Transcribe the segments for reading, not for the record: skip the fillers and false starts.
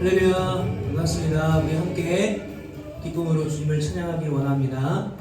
할렐루야, 반갑습니다. 우리 함께 기쁨으로 주님을 찬양하길 원합니다.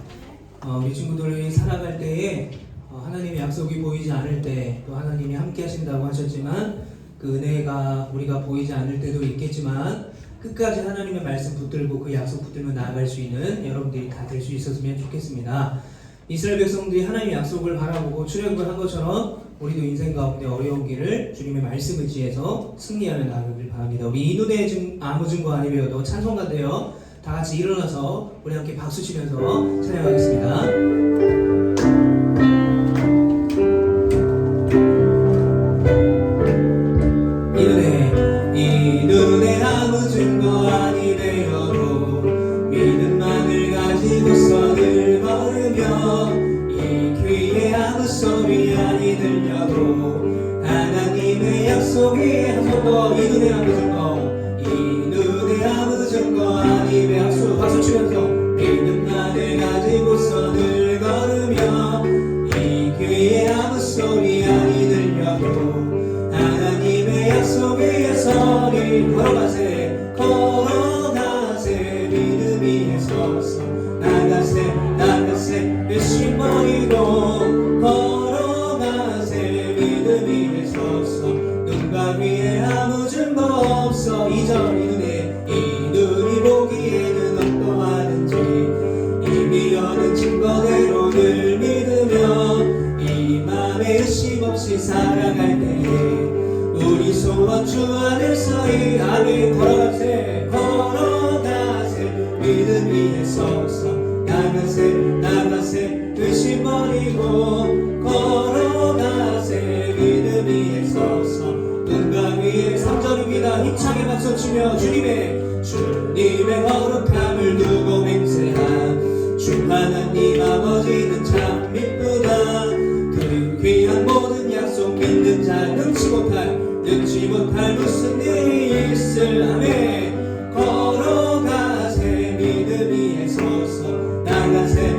우리 친구들이 살아갈 때에 하나님의 약속이 보이지 않을 때, 또 하나님이 함께 하신다고 하셨지만 그 은혜가 우리가 보이지 않을 때도 있겠지만 끝까지 하나님의 말씀 붙들고 그 약속 붙들며 나아갈 수 있는 여러분들이 다 될 수 있었으면 좋겠습니다. 이스라엘 백성들이 하나님의 약속을 바라보고 출애굽을 한 것처럼 우리도 인생 가운데 어려운 길을 주님의 말씀 의지해서 승리하며 나아가길 바랍니다. 우리 이 눈에 아무 증거 아니 배워도 찬송가 되어 다 같이 일어나서 우리 함께 박수 치면서 찬양하겠습니다. 이 눈에 아무 증거 아니 되어도 믿음만을 가지고서 늘 걸으며 이 귀에 아무 소리 아니 들려도 하나님의 약속이 한 번 더 이 눈에 아무 증거 이 눈에 아무 증거 아니 배워도 박수 치면서 믿음만을 가지고서 늘 걸으며 이 귀에 아무 소리 아니 들려도 하나님의 약속 위에 서리 걸어가세 믿음 위에 서서 나가세 의심 버리고 걸어가세 믿음 위에 서서 눈과 위에 아무 증거 없어 이 눈이 보기에는 어떠하든지 이미 얻은 증거대로 늘 믿으며 이 맘에 의심 없이 살아갈 때에 우리 소원 주 안에서 이 아멘 걸어가세 믿음 위에 서서 나가세 의심 버리고 걸어가세 믿음 위에 서서 눈과 위에 3절입니다. 힘차게 박수치며 주님의 거룩함을 두고 맹세한 주 하나님 아버지는 참 미쁘다. 그 귀한 모든 약속 믿는 자 능치 못할 무슨 일이 있을 아멘 걸어가세 믿음 위에 서서 나가세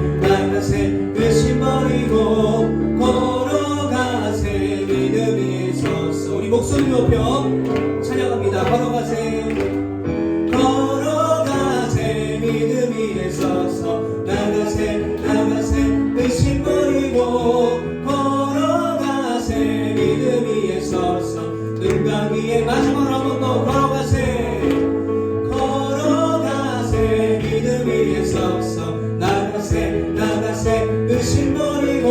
의심 버리고 걸어가세 믿음 위에 서서 우리 목소리 높여 찬양합니다. 걸어가세 믿음 위에 서서 나가세 의심 버리고 걸어가세 믿음 위에 서서 눈과 위에 마지막으로 한 번 더 걸어가세 믿음 위에 서서 나가세 의심 버리고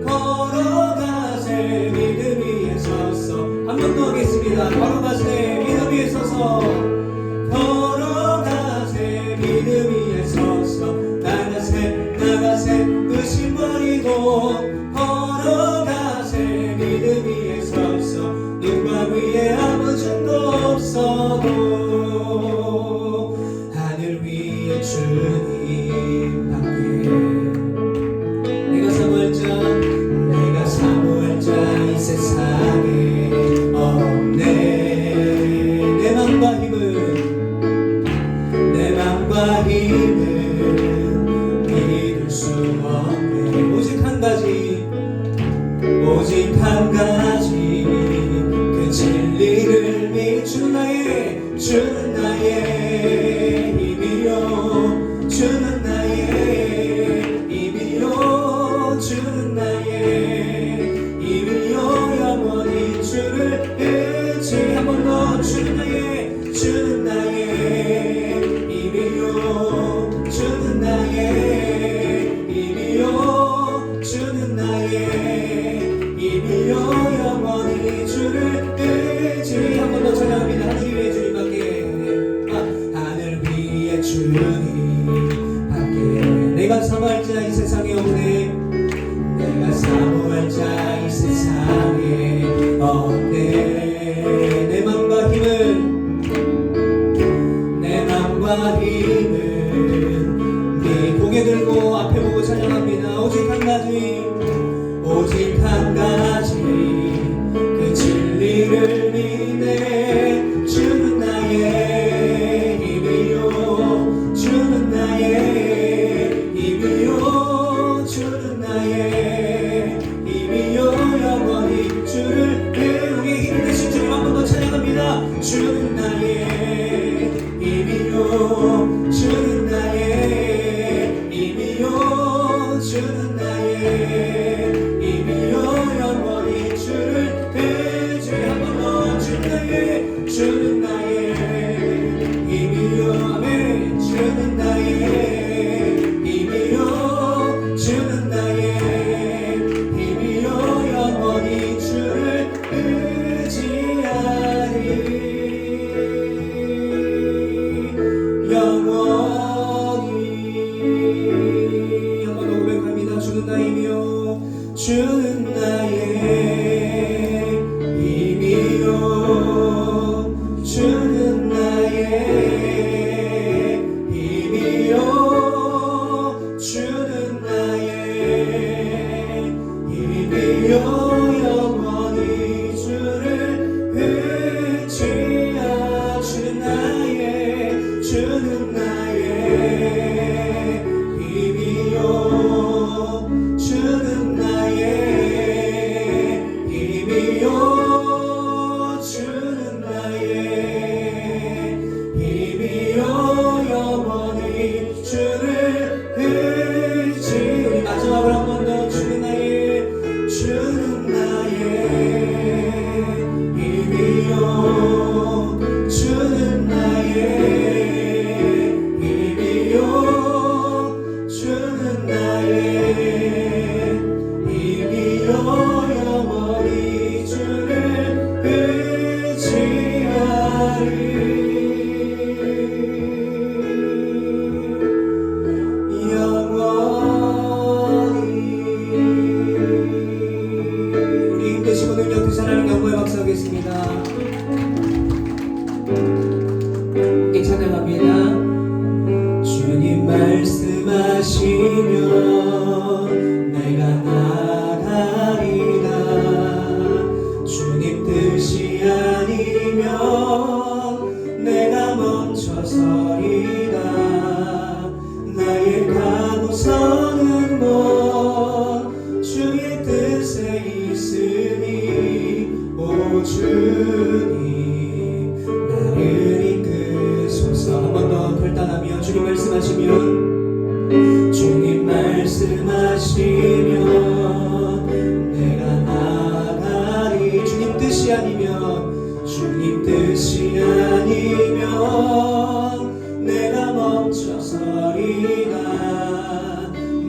걸어가세 믿음 위에 서서 한 번 더 하겠습니다. 걸어가세 믿음 위에 서서 걸어가세 믿음 위에 서서 나가세 의심 버리고 걸어가세 믿음 위에 서서 눈과 위에 아무 증거 없어도 하늘 위에 주님 함께 내가 사모할 자 이 세상에 없네. 내 맘과 힘은 믿을 수 없네. 오직 한 가지 그 진리를 믿는 주는 나의 힘이요 주는 나의 힘이요 주는 나의 힘이요 영원히 주를 의지 한 번 더 주는 나의 힘이요 주는 나의 힘이요 주는 나의 힘이요 영원히 주를 의지 한 번 더 찬양합니다. 하늘 위에 주님밖에 하늘 힘이요 주는 나의 힘이요 영원히 주를 의지하 주는 나의 힘이요 주는 나의 힘이요 주는 나의 힘이요 영원히 주를 의지 우리 마지막으로 한 번 더 주는 나의 힘이요 주는 나의 힘이요 주는 나의 힘이요 영원히 주를 의지하리 영원히 우리 힘드시고 능력 되신 하나님 영광의 박수 하겠습니다. 함께 찬양합니다. 주님 말씀하시면 내가 나가리라. 주님 뜻이 아니면 내가 멈춰서리라. 나의 가고서는 먼 주의 뜻에 있으니 오 주님 나를 이끄소서. 한 번 더 결단하며 주님 말씀하시면 주님 말씀하시면 내가 나가리. 주님 뜻이 아니면 내가 멈춰서리라.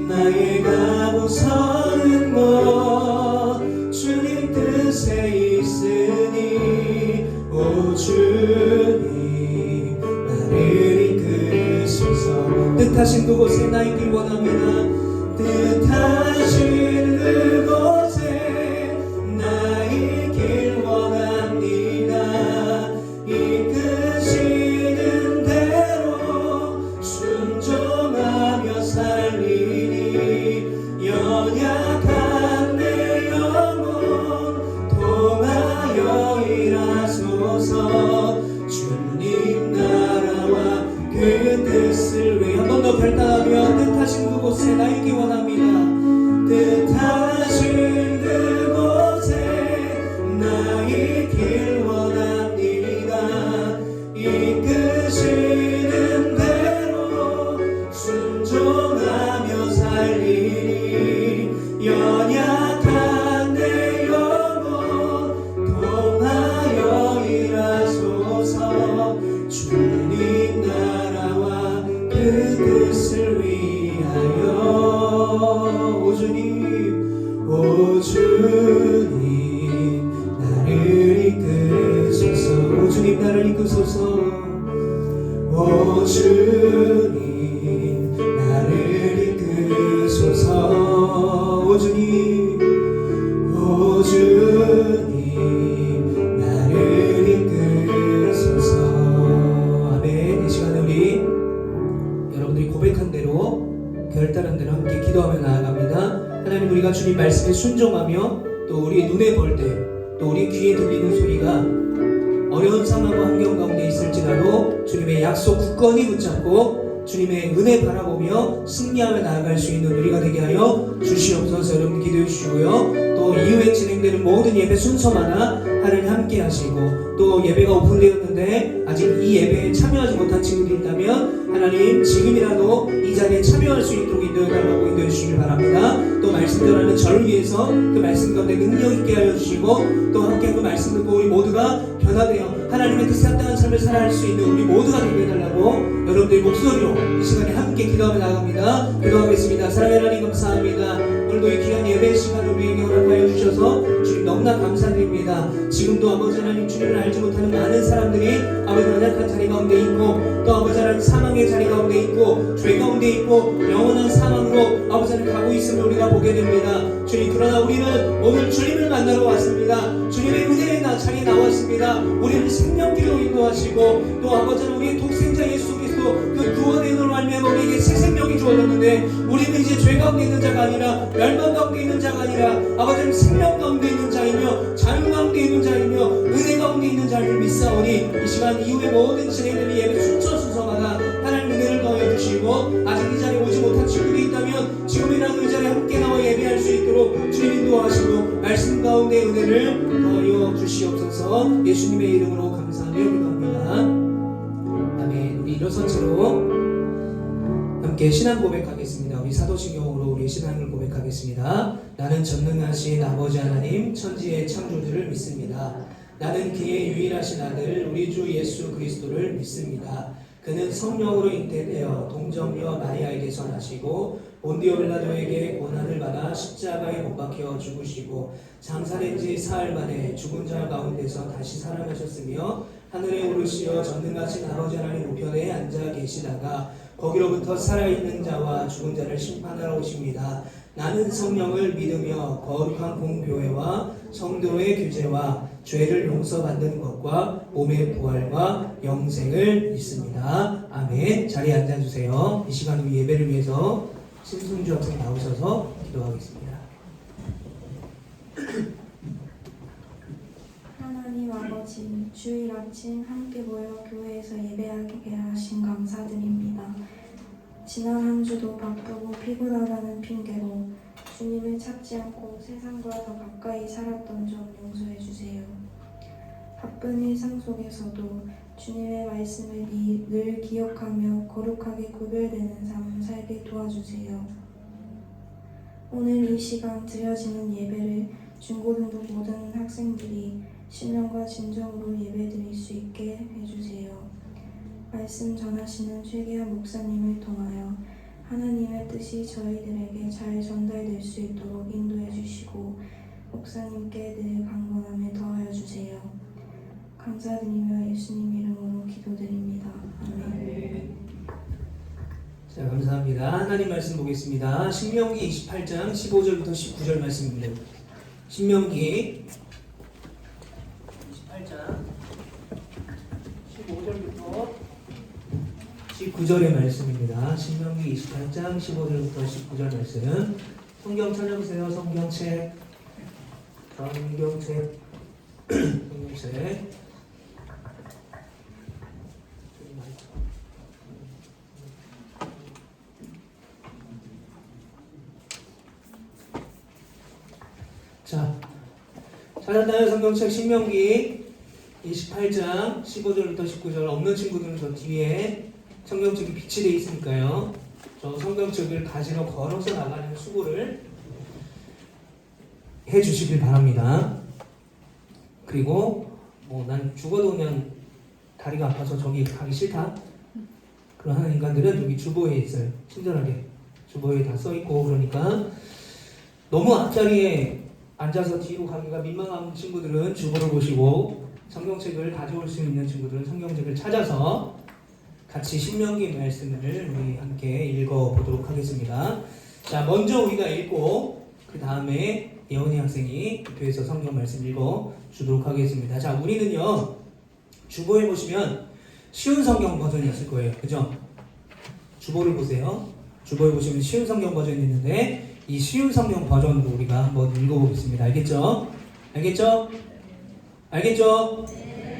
나의 가고서는 먼 주님 뜻에 있으니 오 주님 나를 이끄소서. 뜻하신 그곳에 나 있길 원합니다. 뜻하신 그곳에 나 있길 원합니다. 이끄시는 대로 순종하며 살리니 연약한 내 영혼 통하여 일하소서. 주님 나라와 그 뜻을 위해 한 번 더 결단하며 뜻하신 그곳에 나 있기 원합니다. 뜻하신 그곳에 나 있길 원합니다. 이끄시는 대로 순종하며 살리니 연약한 내 영혼 통하여 일하소서. 주님 나라와 그 뜻을 위하여 오 주님 나를 이끄소서. 오 주님 나를 이끄소서. 오 주님 나를 이끄소서. 오 주님 나를 이끄소서. 아멘. 이 시간에 우리 여러분들이 고백한 대로 결단한 대로 함께 기도하며 나아갑니다. 하나님, 우리가 주님 말씀에 순종하며 또 우리의 눈에 볼 때 또 우리 귀에 들리는 소리가 어려운 상황과 환경 가운데 있을지라도 주님의 약속 굳건히 붙잡고 주님의 은혜 바라보며 승리하며 나아갈 수 있는 우리가 되게 하여 주시옵소서. 여러분 기도해 주시고요. 또 이후에 진행되는 모든 예배 순서마다 하나님 함께 하시고, 또 예배가 오픈되었는데 아직 이 예배에 참여하지 못한 친구들이 있다면 하나님 지금이라도 이 자리에 참여할 수 있도록 인도해 달라고 인도해 주시길 바랍니다. 또 말씀 전하는 저를 위해서 그 말씀 가운데 능력 있게 하여 주시고, 또 함께 그 말씀 듣고 우리 모두가 변화되어 하나님의 그 산당한 삶을 살아갈 수 있는 우리 모두가 되게 해달라고 여러분들의 목소리로 이 시간에 함께 기도하며 나갑니다. 기도하겠습니다. 사랑하는 하나님 감사합니다. 오늘도 이 귀한 예배 시간을 우리에게 허락하여 주셔서 주님 너무나 감사드립니다. 지금도 아버지 하나님 주님을 알지 못하는 많은 사람들이 아버지 연약한 자리 가운데 있고 또 아버지 하나님 사망의 자리 가운데 있고 죄 가운데 있고 영원한 사망으로 아버지 하나님 가고 있음을 우리가 보게 됩니다. 주님, 그러나 우리는 오늘 주님을 만나러 왔습니다. 주님의 은혜의 자리에 나왔습니다. 우리를 생명길로 인도하시고 또 아버지 하나님 우리의 독생자 예수 그리스도 그 구원의 은혜로 말미암아 우리에게 새 생명이 주어졌는데 우리는 이제 죄 가운데 있는 자가 아니라 멸망 가운데 있는 자가 아니라 아버지 하나님 생명 가운데 있는 자이며 자유 가운데 있는 자이며 은혜 가운데 있는 자를 믿사오니 이 시간 이후의 모든 진행들이 예배 순서순서마다 하나님 은혜를 더해 주시고 아직 이 자리에 오지 못한 친구들이 있다면 지금이라도 이 자리에 함께 나와 예배할 수 있도록 주님 인도하시고 말씀 가운데 은혜를 더하여 주시옵소서. 예수님의 이름으로 감사하며 기도합니다. 아멘. 우리 일어선 채로 함께 신앙 고백하겠습니다. 우리 사도신경으로 우리 신앙을 고백하겠습니다. 나는 전능하신 아버지 하나님 천지의 창조주를 믿습니다. 나는 그의 유일하신 아들 우리 주 예수 그리스도를 믿습니다. 그는 성령으로 잉태되어 동정녀 마리아에게서 나시고 본디오 빌라도에게 고난을 받아 십자가에 못 박혀 죽으시고 장사된 지 사흘 만에 죽은 자 가운데서 다시 살아나셨으며 하늘에 오르시어 전능하신 아버지 하나님 우편에 앉아 계시다가 거기로부터 살아있는 자와 죽은 자를 심판하러 오십니다. 나는 성령을 믿으며 거룩한 공교회와 성도의 규제와 죄를 용서받는 것과 몸의 부활과 영생을 믿습니다. 아멘. 자리에 앉아주세요. 이 시간 우리 예배를 위해서 신승주 학생 나오셔서 기도하겠습니다. 하나님 아버지, 주일 아침 함께 모여 교회에서 예배하게 하신 감사드립니다. 지난 한 주도 바쁘고 피곤하다는 핑계로 주님을 찾지 않고 세상과 더 가까이 살았던 점 용서해 주세요. 바쁜 일상 속에서도 주님의 말씀을 늘 기억하며 거룩하게 구별되는 삶 살게 도와주세요. 오늘 이 시간 드려지는 예배를 중고등부 모든 학생들이 신령과 진정으로 예배드릴 수 있게 해주세요. 말씀 전하시는 최계한 목사님을 통하여 하나님의 뜻이 저희들에게 잘 전달될 수 있도록 인도해 주시고 목사님께 늘 강건함을 더하여 주세요. 감사드리며 예수님 이름으로 기도드립니다. 아멘. 자, 감사합니다. 하나님 말씀 보겠습니다. 신명기 28장 15절부터 19절 말씀입니다. 신명기 28장 15절부터 19절의 말씀입니다. 신명기 28장 15절부터 19절 말씀. 성경 찾아보세요. 성경책. 성경책. 자, 찾았나요? 성경책 신명기 28장 15절부터 19절. 없는 친구들은 저 뒤에 성경책이 비치되어 있으니까요. 저 성경책을 가지러 걸어서 나가는 수고를 해주시길 바랍니다. 그리고 난 죽어도 그냥 다리가 아파서 저기 가기 싫다. 그런 하는 인간들은 여기 주보에 있어요. 친절하게 주보에 다 써있고. 그러니까 너무 앞자리에 앉아서 뒤로 가기가 민망한 친구들은 주보를 보시고 성경책을 가져올 수 있는 친구들은 성경책을 찾아서 같이 신명기 말씀을 우리 함께 읽어보도록 하겠습니다. 자, 먼저 우리가 읽고 그 다음에 예원이 학생이 교회에서 성경 말씀 읽어주도록 하겠습니다. 자, 우리는요 주보에 보시면 쉬운 성경 버전이 있을 거예요. 그죠? 주보를 보세요. 주보에 보시면 쉬운 성경 버전이 있는데 이 쉬운 성경 버전도 우리가 한번 읽어보겠습니다. 알겠죠? 알겠죠? 알겠죠?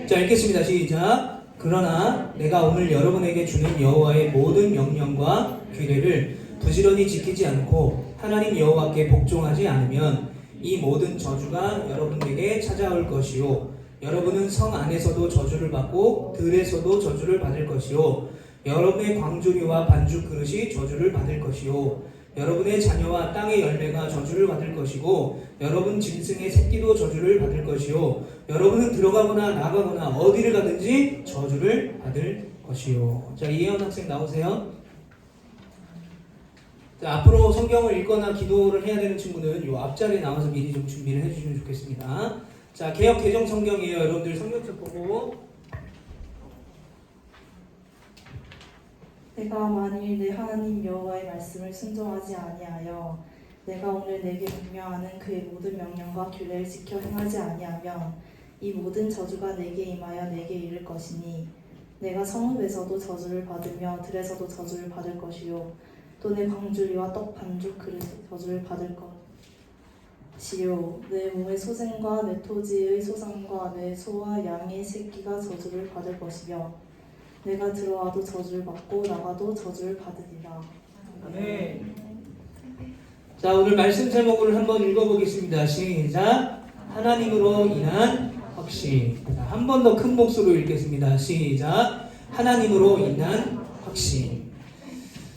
자, 읽겠습니다. 시작. 그러나 내가 오늘 여러분에게 주는 여호와의 모든 명령과 규례를 부지런히 지키지 않고 하나님 여호와께 복종하지 않으면 이 모든 저주가 여러분에게 찾아올 것이요 여러분은 성 안에서도 저주를 받고 들에서도 저주를 받을 것이요 여러분의 광주리와 반죽 그릇이 저주를 받을 것이요 여러분의 자녀와 땅의 열매가 저주를 받을 것이고 여러분 짐승의 새끼도 저주를 받을 것이요 여러분은 들어가거나 나가거나 어디를 가든지 저주를 받을 것이요. 자, 이혜원 학생 나오세요. 자, 앞으로 성경을 읽거나 기도를 해야 되는 친구는 요 앞자리에 나와서 미리 좀 준비를 해주시면 좋겠습니다. 자, 개역 개정 성경이에요. 여러분들 성경책 보고. 내가 만일 내 하나님 여호와의 말씀을 순종하지 아니하여 내가 오늘 내게 명령하는 그의 모든 명령과 규례를 지켜 행하지 아니하면 이 모든 저주가 내게 임하여 내게 이를 것이니 내가 성읍에서도 저주를 받으며 들에서도 저주를 받을 것이요 또 내 광주리와 떡 반죽 그릇 저주를 받을 것이요 내 몸의 소생과 내 토지의 소산과 내 소와 양의 새끼가 저주를 받을 것이며 내가 들어와도 저주를 받고 나가도 저주를 받으리라. 네. 자, 오늘 말씀 제목을 한번 읽어보겠습니다. 시작. 하나님으로 인한 확신. 한 번 더 큰 목소리로 읽겠습니다. 시작. 하나님으로 인한 확신.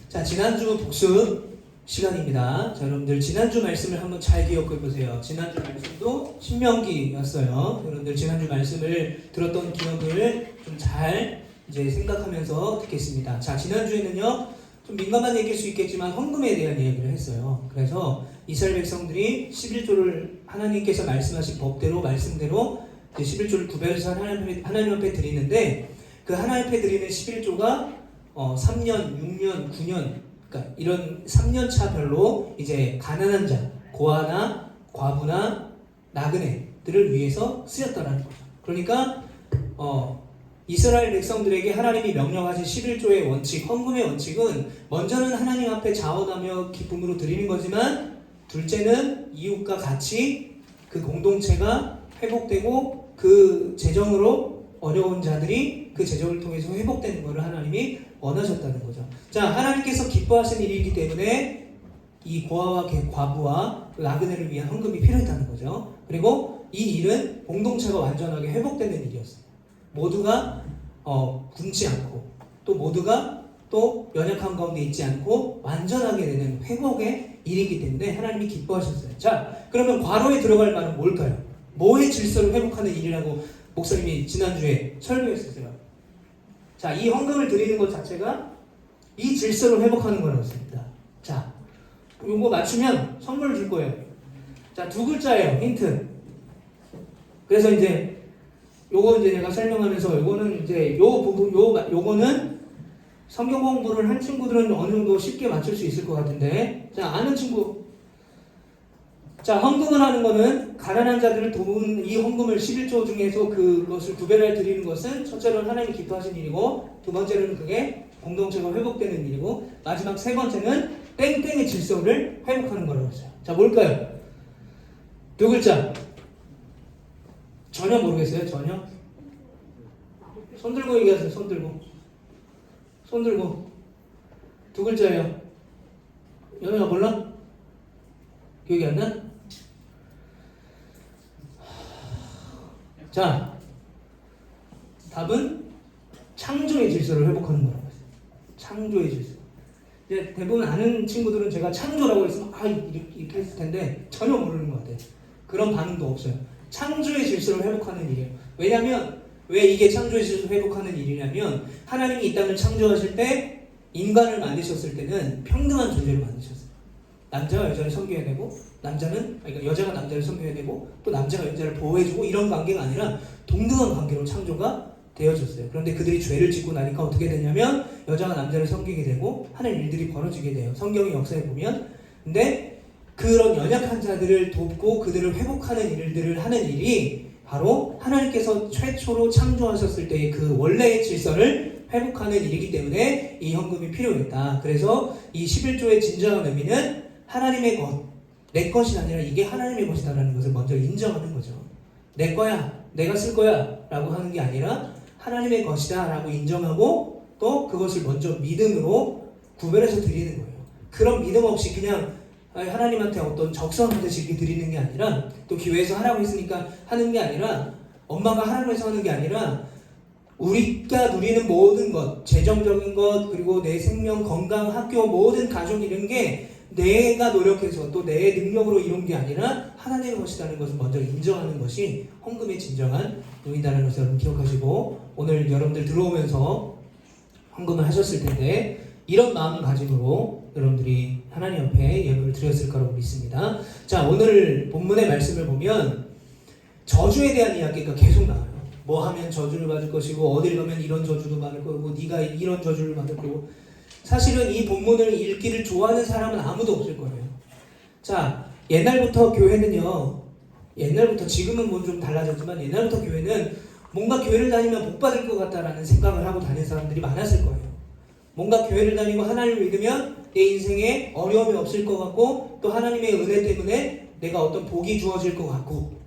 자, 지난주 복습 시간입니다. 자, 여러분들 지난주 말씀을 한번 잘 기억해 보세요. 지난주 말씀도 신명기였어요. 여러분들 지난주 말씀을 들었던 기억을 좀 잘 이제 생각하면서 듣겠습니다. 자, 지난주에는요, 좀 민감한 얘기일 수 있겠지만 헌금에 대한 이야기를 했어요. 그래서 이스라엘 백성들이 11조를 하나님께서 말씀하신 법대로 말씀대로 이제 11조를 구별해서 하나님 앞에 드리는데 그 하나님 앞에 드리는 11조가 3년, 6년, 9년 그러니까 이런 3년 차별로 이제 가난한 자, 고아나 과부나 나그네들을 위해서 쓰였다라는 거죠. 그러니까 이스라엘 백성들에게 하나님이 명령하신 11조의 원칙, 헌금의 원칙은 먼저는 하나님 앞에 자원하며 기쁨으로 드리는 거지만 둘째는 이웃과 같이 그 공동체가 회복되고 그 재정으로 어려운 자들이 그 재정을 통해서 회복되는 것을 하나님이 원하셨다는 거죠. 자, 하나님께서 기뻐하시는 일이기 때문에 이 고아와 과부와 나그네를 위한 헌금이 필요했다는 거죠. 그리고 이 일은 공동체가 완전하게 회복되는 일이었어요. 모두가 굶지 않고 또 모두가 또 연약한 가운데 있지 않고 완전하게 되는 회복의 일이기 때문에 하나님이 기뻐하셨어요. 자, 그러면 과로에 들어갈 말은 뭘까요? 뭐의 질서를 회복하는 일이라고 목사님이 지난주에 설교했었어요. 자, 이 헌금을 드리는 것 자체가 이 질서를 회복하는 거라고 했습니다. 자, 요거 맞추면 선물 줄 거예요. 자, 두 글자예요. 힌트. 그래서 이제 요거 이제 내가 설명하면서 요거는 이제 요 부분 요거는 성경 공부를 한 친구들은 어느 정도 쉽게 맞출 수 있을 것 같은데, 자, 아는 친구. 자, 헌금을 하는 거는 가난한 자들을 도우는 이 헌금을 11조 중에서 그것을 구별해 드리는 것은 첫째로는 하나님이 기뻐하신 일이고 두 번째로는 그게 공동체가 회복되는 일이고 마지막 세 번째는 땡땡의 질서를 회복하는 거라고 했어요. 자, 뭘까요? 두 글자. 전혀 모르겠어요? 전혀? 손 들고 얘기하세요. 손 들고. 손 들고. 두 글자예요. 연우야 몰라? 기억이 안 나? 자, 답은 창조의 질서를 회복하는 거라고 했어요. 창조의 질서. 이제 대부분 아는 친구들은 제가 창조라고 했으면 이렇게 했을 텐데 전혀 모르는 것 같아요. 그런 반응도 없어요. 창조의 질서를 회복하는 일이에요. 왜냐하면 왜 이게 창조의 질서를 회복하는 일이냐면 하나님이 이 땅을 창조하실 때 인간을 만드셨을 때는 평등한 존재로 만드셨어요. 남자가 여자를 섬겨야 되고 그러니까 여자가 남자를 섬겨야 되고 또 남자가 여자를 보호해주고 이런 관계가 아니라 동등한 관계로 창조가 되어졌어요. 그런데 그들이 죄를 짓고 나니까 어떻게 되냐면 여자가 남자를 섬기게 되고 하는 일들이 벌어지게 돼요. 성경의 역사에 보면. 근데 그런 연약한 자들을 돕고 그들을 회복하는 일들을 하는 일이 바로 하나님께서 최초로 창조하셨을 때의 그 원래의 질서를 회복하는 일이기 때문에 이 헌금이 필요했다. 그래서 이 11조의 진정한 의미는 하나님의 것, 내 것이 아니라 이게 하나님의 것이다라는 것을 먼저 인정하는 거죠. 내 거야, 내가 쓸 거야 라고 하는 게 아니라 하나님의 것이다 라고 인정하고 또 그것을 먼저 믿음으로 구별해서 드리는 거예요. 그런 믿음 없이 그냥 하나님한테 어떤 적성하듯이 이렇게 드리는 게 아니라 또 교회에서 하라고 했으니까 하는 게 아니라 엄마가 하라고 해서 하는 게 아니라 우리가 누리는 모든 것, 재정적인 것, 그리고 내 생명, 건강, 학교, 모든 가족 이런 게 내가 노력해서 또 내 능력으로 이룬 게 아니라 하나님의 것이라는 것을 먼저 인정하는 것이 헌금의 진정한 의미다라는 것을 여러분 기억하시고 오늘 여러분들 들어오면서 헌금을 하셨을 텐데 이런 마음가짐으로 여러분들이 하나님 앞에 예물을 드렸을 거라고 믿습니다. 자, 오늘 본문의 말씀을 보면 저주에 대한 이야기가 계속 나와요. 뭐 하면 저주를 받을 것이고 어딜 가면 이런 저주도 받을 거고 네가 이런 저주를 받을 거고. 사실은 이 본문을 읽기를 좋아하는 사람은 아무도 없을 거예요. 자, 옛날부터 교회는요, 옛날부터 지금은 뭐 좀 달라졌지만 옛날부터 교회는 뭔가 교회를 다니면 복 받을 것 같다라는 생각을 하고 다니는 사람들이 많았을 거예요. 뭔가 교회를 다니고 하나님을 믿으면 내 인생에 어려움이 없을 것 같고 또 하나님의 은혜 때문에 내가 어떤 복이 주어질 것 같고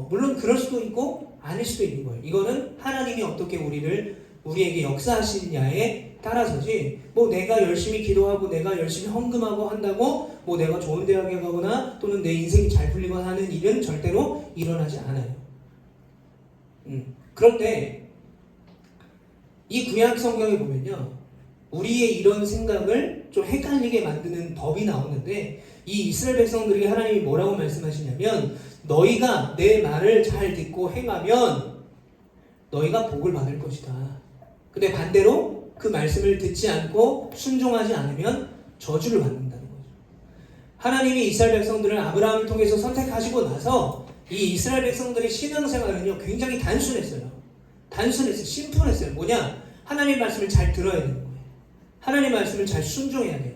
물론 그럴 수도 있고 아닐 수도 있는 거예요. 이거는 하나님이 어떻게 우리에게 역사하시느냐에 따라서지 뭐 내가 열심히 기도하고 내가 열심히 헌금하고 한다고 뭐 내가 좋은 대학에 가거나 또는 내 인생이 잘 풀리거나 하는 일은 절대로 일어나지 않아요. 그런데 이 구약 성경에 보면요, 우리의 이런 생각을 좀 헷갈리게 만드는 법이 나오는데 이 이스라엘 백성들이 하나님이 뭐라고 말씀하시냐면 너희가 내 말을 잘 듣고 행하면 너희가 복을 받을 것이다. 근데 반대로 그 말씀을 듣지 않고 순종하지 않으면 저주를 받는다는 거죠. 하나님이 이스라엘 백성들을 아브라함을 통해서 선택하시고 나서 이 이스라엘 백성들의 신앙생활은요 굉장히 단순했어요. 심플했어요. 뭐냐? 하나님의 말씀을 잘 들어야 되는 거예요. 하나님의 말씀을 잘 순종해야 돼요.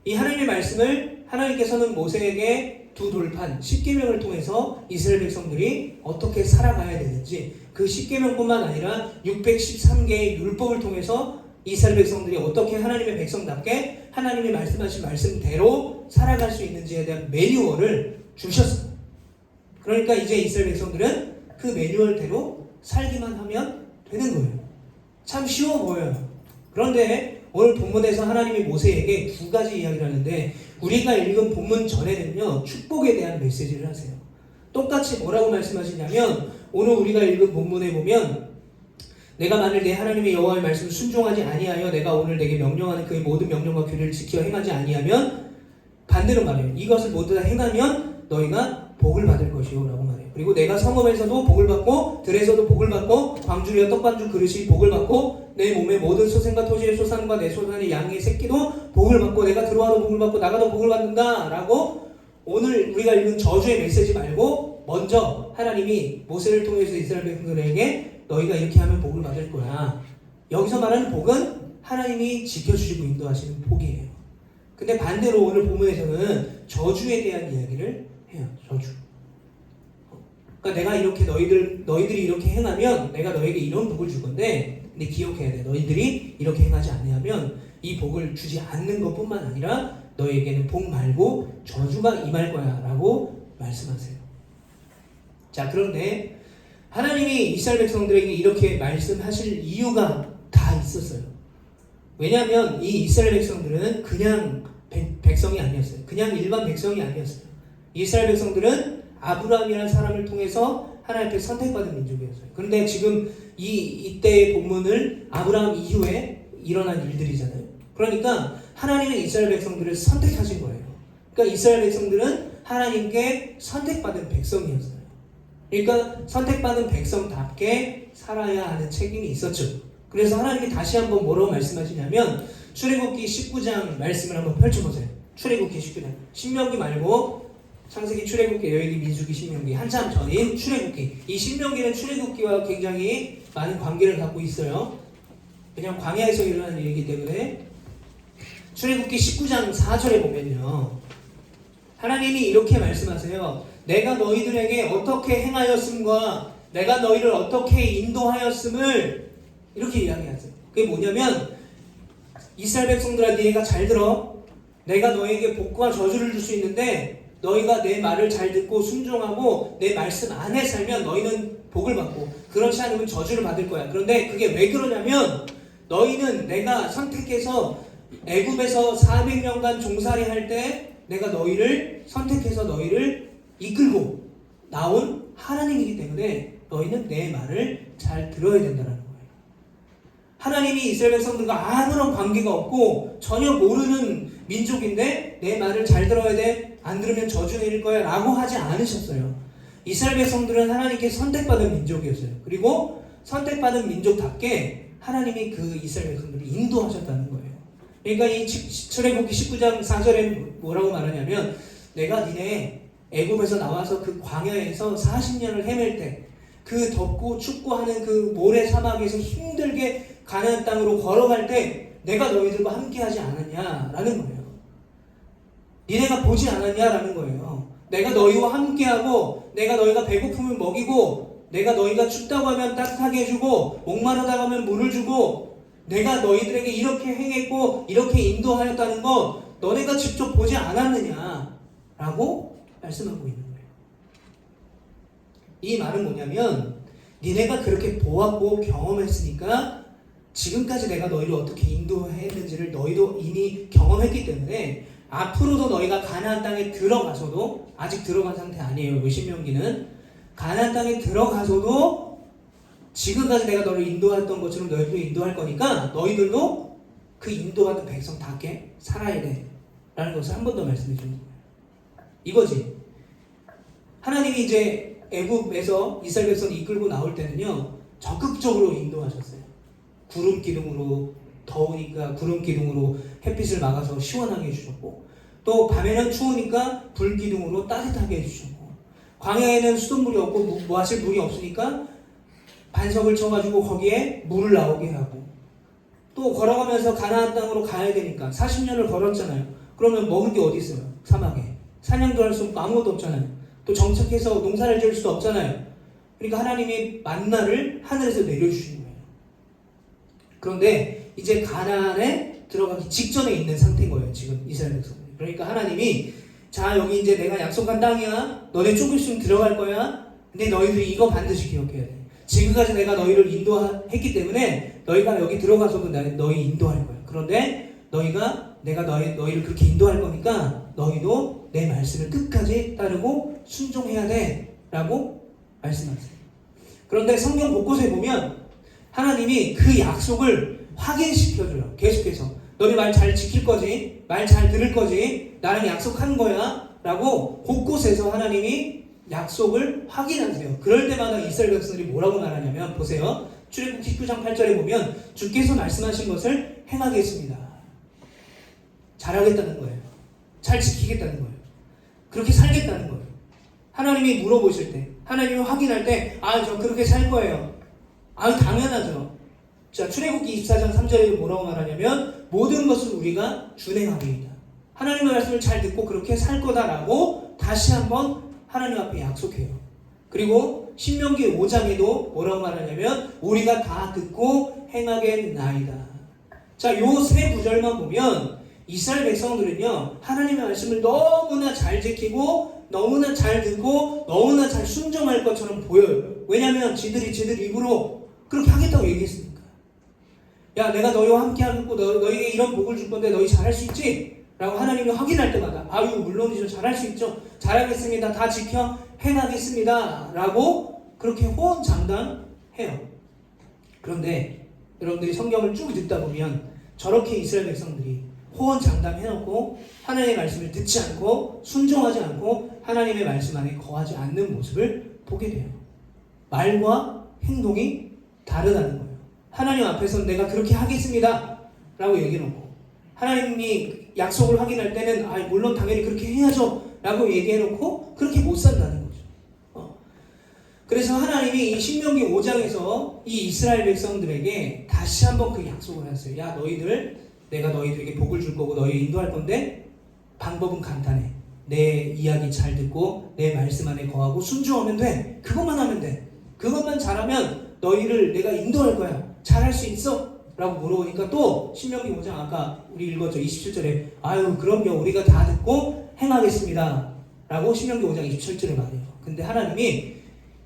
이 하나님의 말씀을 하나님께서는 모세에게 두 돌판 10계명을 통해서 이스라엘 백성들이 어떻게 살아가야 되는지 그 10계명뿐만 아니라 613개의 율법을 통해서 이스라엘 백성들이 어떻게 하나님의 백성답게 하나님이 말씀하신 말씀대로 살아갈 수 있는지에 대한 매뉴얼을 주셨어요. 그러니까 이제 이스라엘 백성들은 그 매뉴얼대로 살기만 하면 되는 거예요. 참 쉬워 보여요. 그런데 오늘 본문에서 하나님이 모세에게 두 가지 이야기를 하는데 우리가 읽은 본문 전에는요 축복에 대한 메시지를 하세요. 똑같이 뭐라고 말씀하시냐면 오늘 우리가 읽은 본문에 보면 내가 만일 내 하나님의 여호와의 말씀을 순종하지 아니하여 내가 오늘 내게 명령하는 그의 모든 명령과 규례를 지켜 행하지 아니하면 반대로 말해요. 이것을 모두 다 행하면 너희가 복을 받을 것이요 라고 말해요. 그리고 내가 성읍에서도 복을 받고 들에서도 복을 받고 광주리와 떡반죽 그릇이 복을 받고 내 몸의 모든 소생과 토지의 소산과 내 소산의 양의 새끼도 복을 받고 내가 들어와도 복을 받고 나가도 복을 받는다 라고 오늘 우리가 읽은 저주의 메시지 말고 먼저 하나님이 모세를 통해서 이스라엘 백성들에게 너희가 이렇게 하면 복을 받을 거야. 여기서 말하는 복은 하나님이 지켜주시고 인도하시는 복이에요. 근데 반대로 오늘 본문에서는 저주에 대한 이야기를 해요. 저주. 그러니까 내가 이렇게 너희들이 이렇게 행하면 내가 너에게 이런 복을 줄 건데 근데 기억해야 돼. 너희들이 이렇게 행하지 않으면 이 복을 주지 않는 것뿐만 아니라 너에게는 복 말고 저주가 임할 거야 라고 말씀하세요. 자, 그런데 하나님이 이스라엘 백성들에게 이렇게 말씀하실 이유가 다 있었어요. 왜냐하면 이 이스라엘 백성들은 그냥 백성이 아니었어요. 그냥 일반 백성이 아니었어요. 이스라엘 백성들은 아브라함이라는 사람을 통해서 하나님 앞에 선택받은 민족이었어요. 그런데 지금 이때의 본문을 아브라함 이후에 일어난 일들이잖아요. 그러니까 하나님은 이스라엘 백성들을 선택하신 거예요. 그러니까 이스라엘 백성들은 하나님께 선택받은 백성이었어요. 그러니까 선택받은 백성답게 살아야 하는 책임이 있었죠. 그래서 하나님이 다시 한번 뭐라고 말씀하시냐면 출애굽기 19장 말씀을 한번 펼쳐보세요. 출애굽기 19장. 신명기 말고 창세기, 출애굽기, 레위기, 민수기, 신명기 한참 전인 출애굽기. 이 신명기는 출애굽기와 굉장히 많은 관계를 갖고 있어요. 그냥 광야에서 일어나는 일이기 때문에 출애굽기 19장 4절에 보면요 하나님이 이렇게 말씀하세요. 내가 너희들에게 어떻게 행하였음과 내가 너희를 어떻게 인도하였음을 이렇게 이야기하세요. 그게 뭐냐면 이스라엘 백성들아 너희가 잘 들어. 내가 너희에게 복과 저주를 줄 수 있는데 너희가 내 말을 잘 듣고 순종하고 내 말씀 안에 살면 너희는 복을 받고 그렇지 않으면 저주를 받을 거야. 그런데 그게 왜 그러냐면 너희는 내가 선택해서 애굽에서 400년간 종살이 할 때 내가 너희를 선택해서 너희를 이끌고 나온 하나님이기 때문에 너희는 내 말을 잘 들어야 된다는 거예요. 하나님이 이스라엘 백성들과 아무런 관계가 없고 전혀 모르는 민족인데 내 말을 잘 들어야 돼. 안 들으면 저주 내릴 거야 라고 하지 않으셨어요. 이스라엘 백성들은 하나님께 선택받은 민족이었어요. 그리고 선택받은 민족답게 하나님이 그 이스라엘 백성들을 인도하셨다는 거예요. 그러니까 이 출애굽기 19장 4절에 뭐라고 말하냐면 내가 니네 애굽에서 나와서 그 광야에서 40년을 헤맬 때 그 덥고 춥고 하는 그 모래 사막에서 힘들게 가나안 땅으로 걸어갈 때 내가 너희들과 함께하지 않았냐라는 거예요. 니네가 보지 않았냐라는 거예요. 내가 너희와 함께하고 내가 너희가 배고픔을 먹이고 내가 너희가 춥다고 하면 따뜻하게 해주고 목마르다고 하면 물을 주고 내가 너희들에게 이렇게 행했고 이렇게 인도하였다는 거 너네가 직접 보지 않았느냐라고 말씀하고 있는 거예요. 이 말은 뭐냐면 니네가 그렇게 보았고 경험했으니까 지금까지 내가 너희를 어떻게 인도했는지를 너희도 이미 경험했기 때문에 앞으로도 너희가 가나안 땅에 들어가서도 아직 들어간 상태 아니에요. 신명기는 가나안 땅에 들어가서도 지금까지 내가 너를 인도했던 것처럼 너희들도 인도할 거니까 너희들도 그 인도받은 백성답게 살아야 돼 라는 것을 한 번 더 말씀해 주는 거예요. 이거지. 하나님이 이제 애굽에서 이스라엘 백성을 이끌고 나올 때는요 적극적으로 인도하셨어요. 구름 기둥으로 더우니까 구름 기둥으로 햇빛을 막아서 시원하게 해주셨고 또 밤에는 추우니까 불 기둥으로 따뜻하게 해주셨고 광야에는 수돗물이 없고 마실 물이 없으니까 반석을 쳐가지고 거기에 물을 나오게 하고 또 걸어가면서 가나안 땅으로 가야 되니까 40년을 걸었잖아요. 그러면 먹을 게 어디 있어요? 사막에 사냥도 할 수 없고 아무것도 없잖아요. 또 정착해서 농사를 지을 수도 없잖아요. 그러니까 하나님이 만나를 하늘에서 내려주시는 거예요. 그런데 이제 가나안에 들어가기 직전에 있는 상태인 거예요. 지금 이스라엘 백성들. 그러니까 하나님이 자 여기 이제 내가 약속한 땅이야. 너네 조금 있으면 들어갈 거야. 근데 너희들이 이거 반드시 기억해야 돼. 지금까지 내가 너희를 인도했기 때문에 너희가 여기 들어가서도 너희 인도할 거야. 그런데 내가 너희를 그렇게 인도할 거니까 너희도 내 말씀을 끝까지 따르고 순종해야 돼 라고 말씀하세요. 그런데 성경 곳곳에 보면 하나님이 그 약속을 확인시켜줘요. 계속해서 너희 말 잘 지킬 거지, 말 잘 들을 거지, 나랑 약속한 거야 라고 곳곳에서 하나님이 약속을 확인하세요. 그럴 때마다 이스라엘 백성들이 뭐라고 말하냐면 보세요. 출애굽기 19장 8절에 보면 주께서 말씀하신 것을 행하겠습니다. 잘하겠다는 거예요. 잘 지키겠다는 거예요. 그렇게 살겠다는 거예요. 하나님이 물어보실 때, 하나님이 확인할 때, 저 그렇게 살 거예요. 당연하죠. 자, 출애굽기 24장 3절에 뭐라고 말하냐면 모든 것을 우리가 준행하리이다. 하나님의 말씀을 잘 듣고 그렇게 살 거다라고 다시 한번 하나님 앞에 약속해요. 그리고 신명기 5장에도 뭐라고 말하냐면 우리가 다 듣고 행하겠나이다. 자, 요 세 구절만 보면 이스라엘 백성들은요 하나님의 말씀을 너무나 잘 지키고 너무나 잘 듣고 너무나 잘 순종할 것처럼 보여요. 왜냐하면 지들 입으로 그렇게 하겠다고 얘기했으니까. 야, 내가 너희와 함께 하겠고 너희에게 이런 복을 줄 건데 너희 잘할 수 있지? 라고 하나님이 확인할 때마다 물론이죠. 잘할 수 있죠. 잘하겠습니다. 다 지켜 행하겠습니다. 라고 그렇게 호언장담해요. 그런데 여러분들이 성경을 쭉 듣다 보면 저렇게 이스라엘 백성들이 호언장담해놓고 하나님의 말씀을 듣지 않고 순종하지 않고 하나님의 말씀 안에 거하지 않는 모습을 보게 돼요. 말과 행동이 다르다는 거예요. 하나님 앞에서 내가 그렇게 하겠습니다 라고 얘기해놓고 하나님이 약속을 확인할 때는 물론 당연히 그렇게 해야죠 라고 얘기해놓고 그렇게 못 산다는 거죠. 그래서 하나님이 이 신명기 5장에서 이 이스라엘 백성들에게 다시 한번 그 약속을 하셨어요. 야, 내가 너희들에게 복을 줄 거고 너희 인도할 건데 방법은 간단해. 내 이야기 잘 듣고 내 말씀 안에 거하고 순종하면 돼. 그것만 하면 돼. 그것만 잘하면 너희를 내가 인도할 거야. 잘할 수 있어? 라고 물어보니까 또 신명기 5장 아까 우리 읽었죠. 27절에 그럼요. 우리가 다 듣고 행하겠습니다. 라고 신명기 5장 27절에 말해요. 근데 하나님이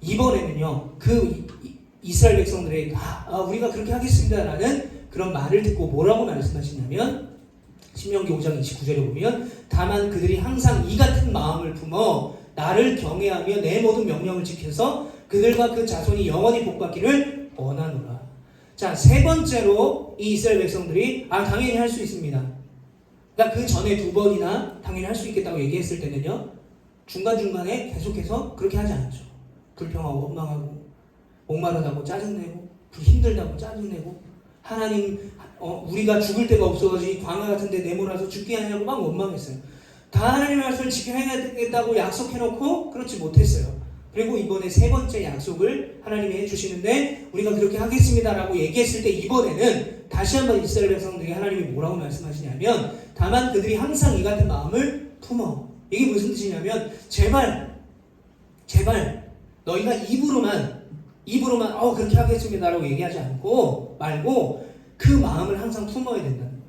이번에는요. 그 이스라엘 백성들에게 우리가 그렇게 하겠습니다. 라는 그런 말을 듣고 뭐라고 말씀하시냐면 신명기 5장 29절에 보면 다만 그들이 항상 이 같은 마음을 품어 나를 경외하며 내 모든 명령을 지켜서 그들과 그 자손이 영원히 복받기를 원하노라. 자, 세 번째로 이 이스라엘 백성들이 당연히 할 수 있습니다. 그러니까 그 전에 두 번이나 당연히 할 수 있겠다고 얘기했을 때는요 중간중간에 계속해서 그렇게 하지 않았죠. 불평하고 원망하고 목마르다고 짜증내고 힘들다고 짜증내고 하나님 우리가 죽을 데가 없어가지고 이 광야 같은 데 내몰아서 죽게 하냐고 막 원망했어요. 다 하나님의 말씀을 지켜야겠다고 약속해놓고 그렇지 못했어요. 그리고 이번에 세 번째 약속을 하나님이 해주시는데 우리가 그렇게 하겠습니다라고 얘기했을 때 이번에는 다시 한번 이스라엘 백성들에게 하나님이 뭐라고 말씀하시냐면 다만 그들이 항상 이 같은 마음을 품어. 이게 무슨 뜻이냐면 제발 너희가 입으로만 그렇게 하겠습니다라고 얘기하지 말고 그 마음을 항상 품어야 된다는 거예요.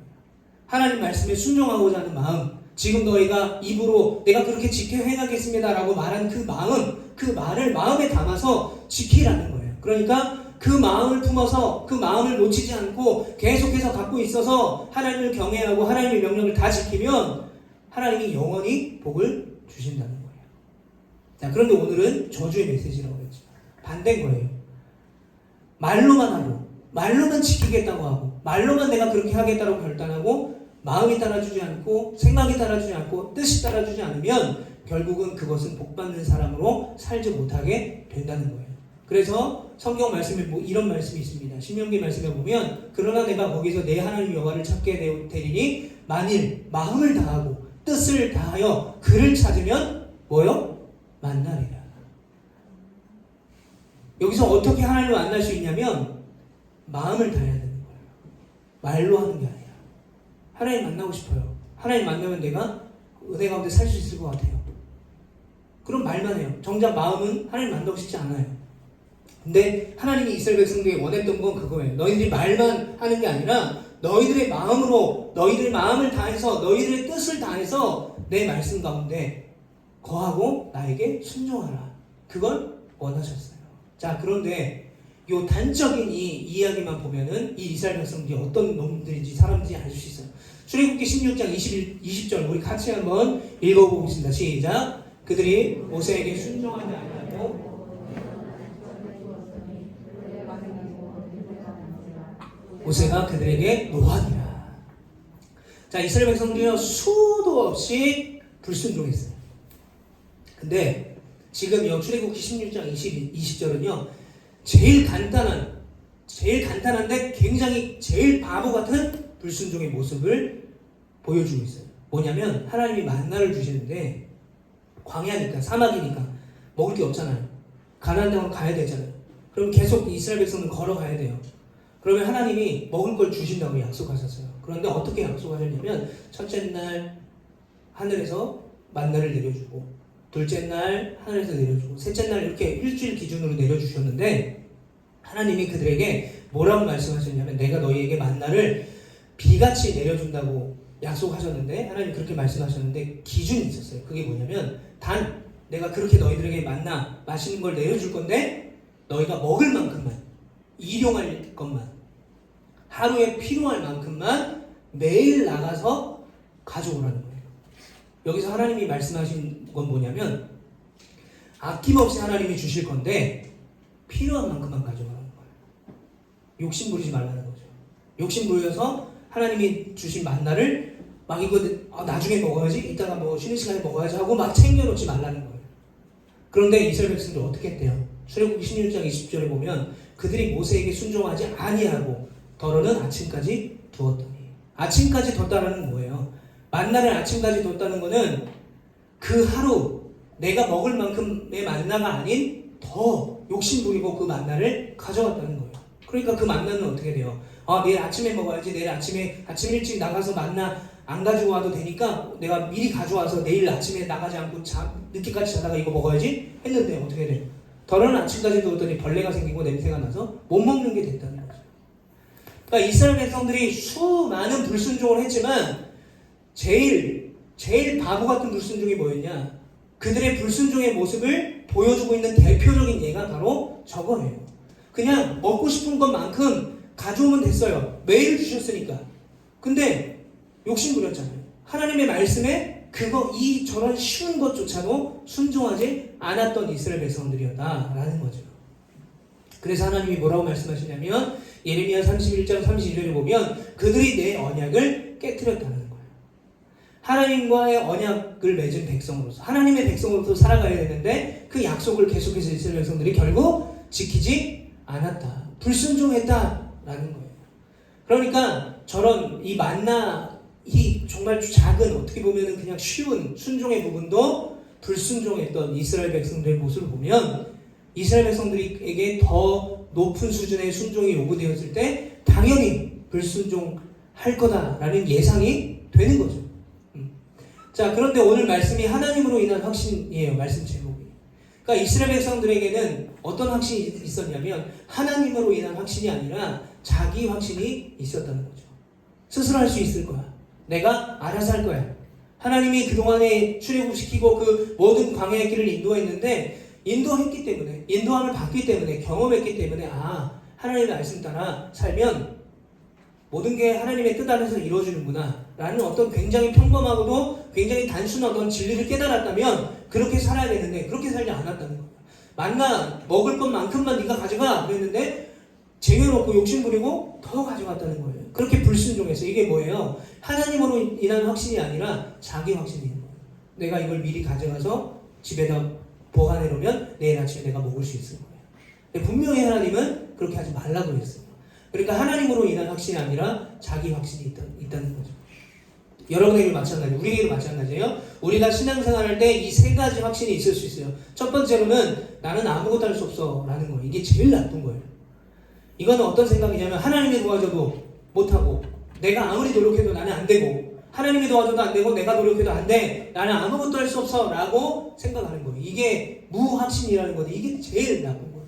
하나님 말씀에 순종하고자 하는 마음, 지금 너희가 입으로 내가 그렇게 지켜 행하겠습니다라고 말한 그 마음, 그 말을 마음에 담아서 지키라는 거예요. 그러니까 그 마음을 품어서 그 마음을 놓치지 않고 계속해서 갖고 있어서 하나님을 경외하고 하나님의 명령을 다 지키면 하나님이 영원히 복을 주신다는 거예요. 자, 그런데 오늘은 저주의 메시지라고 했죠. 반대인 거예요. 말로만 하고 말로만 지키겠다고 하고 말로만 내가 그렇게 하겠다고 결단하고 마음이 따라주지 않고 생각이 따라주지 않고 뜻이 따라주지 않으면 결국은 그것은 복받는 사람으로 살지 못하게 된다는 거예요. 그래서 성경 말씀에 이런 말씀이 있습니다. 신명기 말씀에 보면 그러나 내가 거기서 내 하나님 여호와를 찾게 되리니 만일 마음을 다하고 뜻을 다하여 그를 찾으면 뭐요? 만나리라. 여기서 어떻게 하나님을 만날 수 있냐면 마음을 다해야 되는 거예요. 말로 하는 게 아니라. 하나님 만나고 싶어요. 하나님 만나면 내가 은혜 가운데 살 수 있을 것 같아요. 그럼 말만 해요. 정작 마음은 하나님 만나고 싶지 않아요. 근데 하나님이 이스라엘 백성들에게 원했던 건 그거예요. 너희들이 말만 하는 게 아니라 너희들의 마음으로 너희들의 마음을 다해서 너희들의 뜻을 다해서 내 말씀 가운데 거하고 나에게 순종하라. 그걸 원하셨어요. 자, 그런데 요 단적인 이 이야기만 보면은 이 이스라엘 백성들이 어떤 놈들인지 사람들인지 알 수 있어요. 출애굽기 16장 20절 우리 같이 한번 읽어보겠습니다. 시작. 그들이 모세에게 순종하지 않고 모세가 그들에게 노하니라. 자, 이스라엘 백성들이 수도 없이 불순종했어요. 근데 지금 이 출애굽기 16장 20절은요 제일 간단한데 굉장히 제일 바보 같은 불순종의 모습을 보여주고 있어요. 뭐냐면 하나님이 만나를 주시는데 광야니까 사막이니까 먹을 게 없잖아요. 가나안 땅으로 가야 되잖아요. 그럼 계속 이스라엘 백성은 걸어가야 돼요. 그러면 하나님이 먹을 걸 주신다고 약속하셨어요. 그런데 어떻게 약속하셨냐면 첫째 날 하늘에서 만나를 내려주고 둘째 날 하늘에서 내려주고 셋째 날 이렇게 일주일 기준으로 내려주셨는데 하나님이 그들에게 뭐라고 말씀하셨냐면 내가 너희에게 만나를 비같이 내려준다고 약속하셨는데 하나님 그렇게 말씀하셨는데 기준이 있었어요. 그게 뭐냐면 단 내가 그렇게 너희들에게 만나 맛있는 걸 내려줄 건데 너희가 먹을 만큼만 일용할 것만 하루에 필요할 만큼만 매일 나가서 가져오라는 거예요. 여기서 하나님이 말씀하신 건 뭐냐면 아낌없이 하나님이 주실 건데 필요한 만큼만 가져가라는 거예요. 욕심 부리지 말라는 거죠. 욕심 부려서 하나님이 주신 만나를 막 이거 나중에 먹어야지 이따가 뭐 쉬는 시간에 먹어야지 하고 막 챙겨놓지 말라는 거예요. 그런데 이스라엘 백성들 어떻게 했대요? 출애굽기 16장 20절에 보면 그들이 모세에게 순종하지 아니하고 더러는 아침까지 두었더니 아침까지 뒀다라는 뭐예요? 만나를 아침까지 뒀다는 거는 그 하루 내가 먹을 만큼의 만나가 아닌 더 욕심부리고 그 만나를 가져갔다는 거예요. 그러니까 그 만나는 어떻게 돼요? 내일 아침에 먹어야지. 내일 아침 일찍 나가서 만나 안 가지고 와도 되니까 내가 미리 가져와서 내일 아침에 나가지 않고 늦게까지 자다가 이거 먹어야지 했는데 어떻게 돼요? 더러는 아침까지 두었더니 벌레가 생기고 냄새가 나서 못 먹는 게 됐다는 거죠. 그러니까 이스라엘 백성들이 수많은 불순종을 했지만 제일 바보 같은 불순종이 뭐였냐? 그들의 불순종의 모습을 보여주고 있는 대표적인 예가 바로 저거예요. 그냥 먹고 싶은 것만큼 가져오면 됐어요. 매일 주셨으니까. 근데 욕심 부렸잖아요. 하나님의 말씀에 저런 쉬운 것조차도 순종하지 않았던 이스라엘 백성들이었다라는 거죠. 그래서 하나님이 뭐라고 말씀하시냐면 예레미야 31장 32절에 보면 그들이 내 언약을 깨트렸다는 거예요. 하나님과의 언약을 맺은 백성으로서 하나님의 백성으로서 살아가야 되는데 그 약속을 계속해서 이스라엘 백성들이 결국 지키지 않았다. 불순종했다라는 거예요. 그러니까 저런 이 만나 이 정말 작은 어떻게 보면은 그냥 쉬운 순종의 부분도 불순종했던 이스라엘 백성들의 모습을 보면 이스라엘 백성들에게 더 높은 수준의 순종이 요구되었을 때 당연히 불순종할 거다라는 예상이 되는 거죠. 자, 그런데 오늘 말씀이 하나님으로 인한 확신이에요. 말씀 제목이. 그러니까 이스라엘 백성들에게는 어떤 확신이 있었냐면 하나님으로 인한 확신이 아니라 자기 확신이 있었다는 거죠. 스스로 할 수 있을 거야. 내가 알아서 할 거야. 하나님이 그동안에 출애굽시키고 그 모든 광야의 길을 인도했는데 인도했기 때문에, 인도함을 받기 때문에, 경험했기 때문에 하나님의 말씀 따라 살면 모든 게 하나님의 뜻 안에서 이루어지는구나 라는 어떤 굉장히 평범하고도 굉장히 단순한 어떤 진리를 깨달았다면 그렇게 살아야 되는데 그렇게 살지 않았다는 거예요. 만나 먹을 것만큼만 네가 가져가 그랬는데 쟁여놓고 욕심부리고 더 가져갔다는 거예요. 그렇게 불순종해서 이게 뭐예요? 하나님으로 인한 확신이 아니라 자기 확신인 거예요. 내가 이걸 미리 가져가서 집에다 보관해놓으면 내일 아침에 내가 먹을 수 있을 거예요. 근데 분명히 하나님은 그렇게 하지 말라고 했어요. 그러니까 하나님으로 인한 확신이 아니라 자기 확신이 있다는 거죠. 여러분에게도 마찬가지예요. 우리에게도 마찬가지예요. 우리가 신앙생활할 때 이 세 가지 확신이 있을 수 있어요. 첫 번째로는 나는 아무것도 할 수 없어 라는 거예요. 이게 제일 나쁜 거예요. 이거는 어떤 생각이냐면 하나님이 도와줘도 못하고 내가 아무리 노력해도 나는 안 되고 하나님이 도와줘도 안 되고 내가 노력해도 안 돼. 나는 아무것도 할 수 없어 라고 생각하는 거예요. 이게 무확신이라는 건데 이게 제일 나쁜 거예요.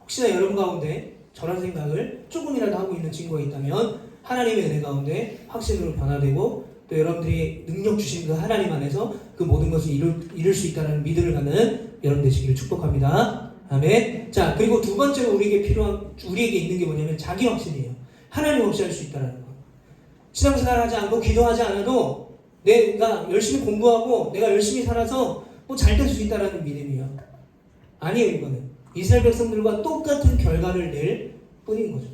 혹시나 여러분 가운데 저런 생각을 조금이라도 하고 있는 친구가 있다면 하나님의 은혜 가운데 확신으로 변화되고 또 여러분들이 능력 주신 그 하나님 안에서 그 모든 것을 이룰 수 있다는 믿음을 갖는 여러분 되시기를 축복합니다. 아멘. 자, 그리고 두 번째로 우리에게 있는 게 뭐냐면 자기 확신이에요. 하나님 없이 할 수 있다는 거. 신앙생활 하지 않고 기도하지 않아도 내가 열심히 공부하고 내가 열심히 살아서 뭐 잘 될 수 있다는 믿음이에요. 아니에요, 이거는. 이스라엘 백성들과 똑같은 결과를 낼 뿐인 거죠.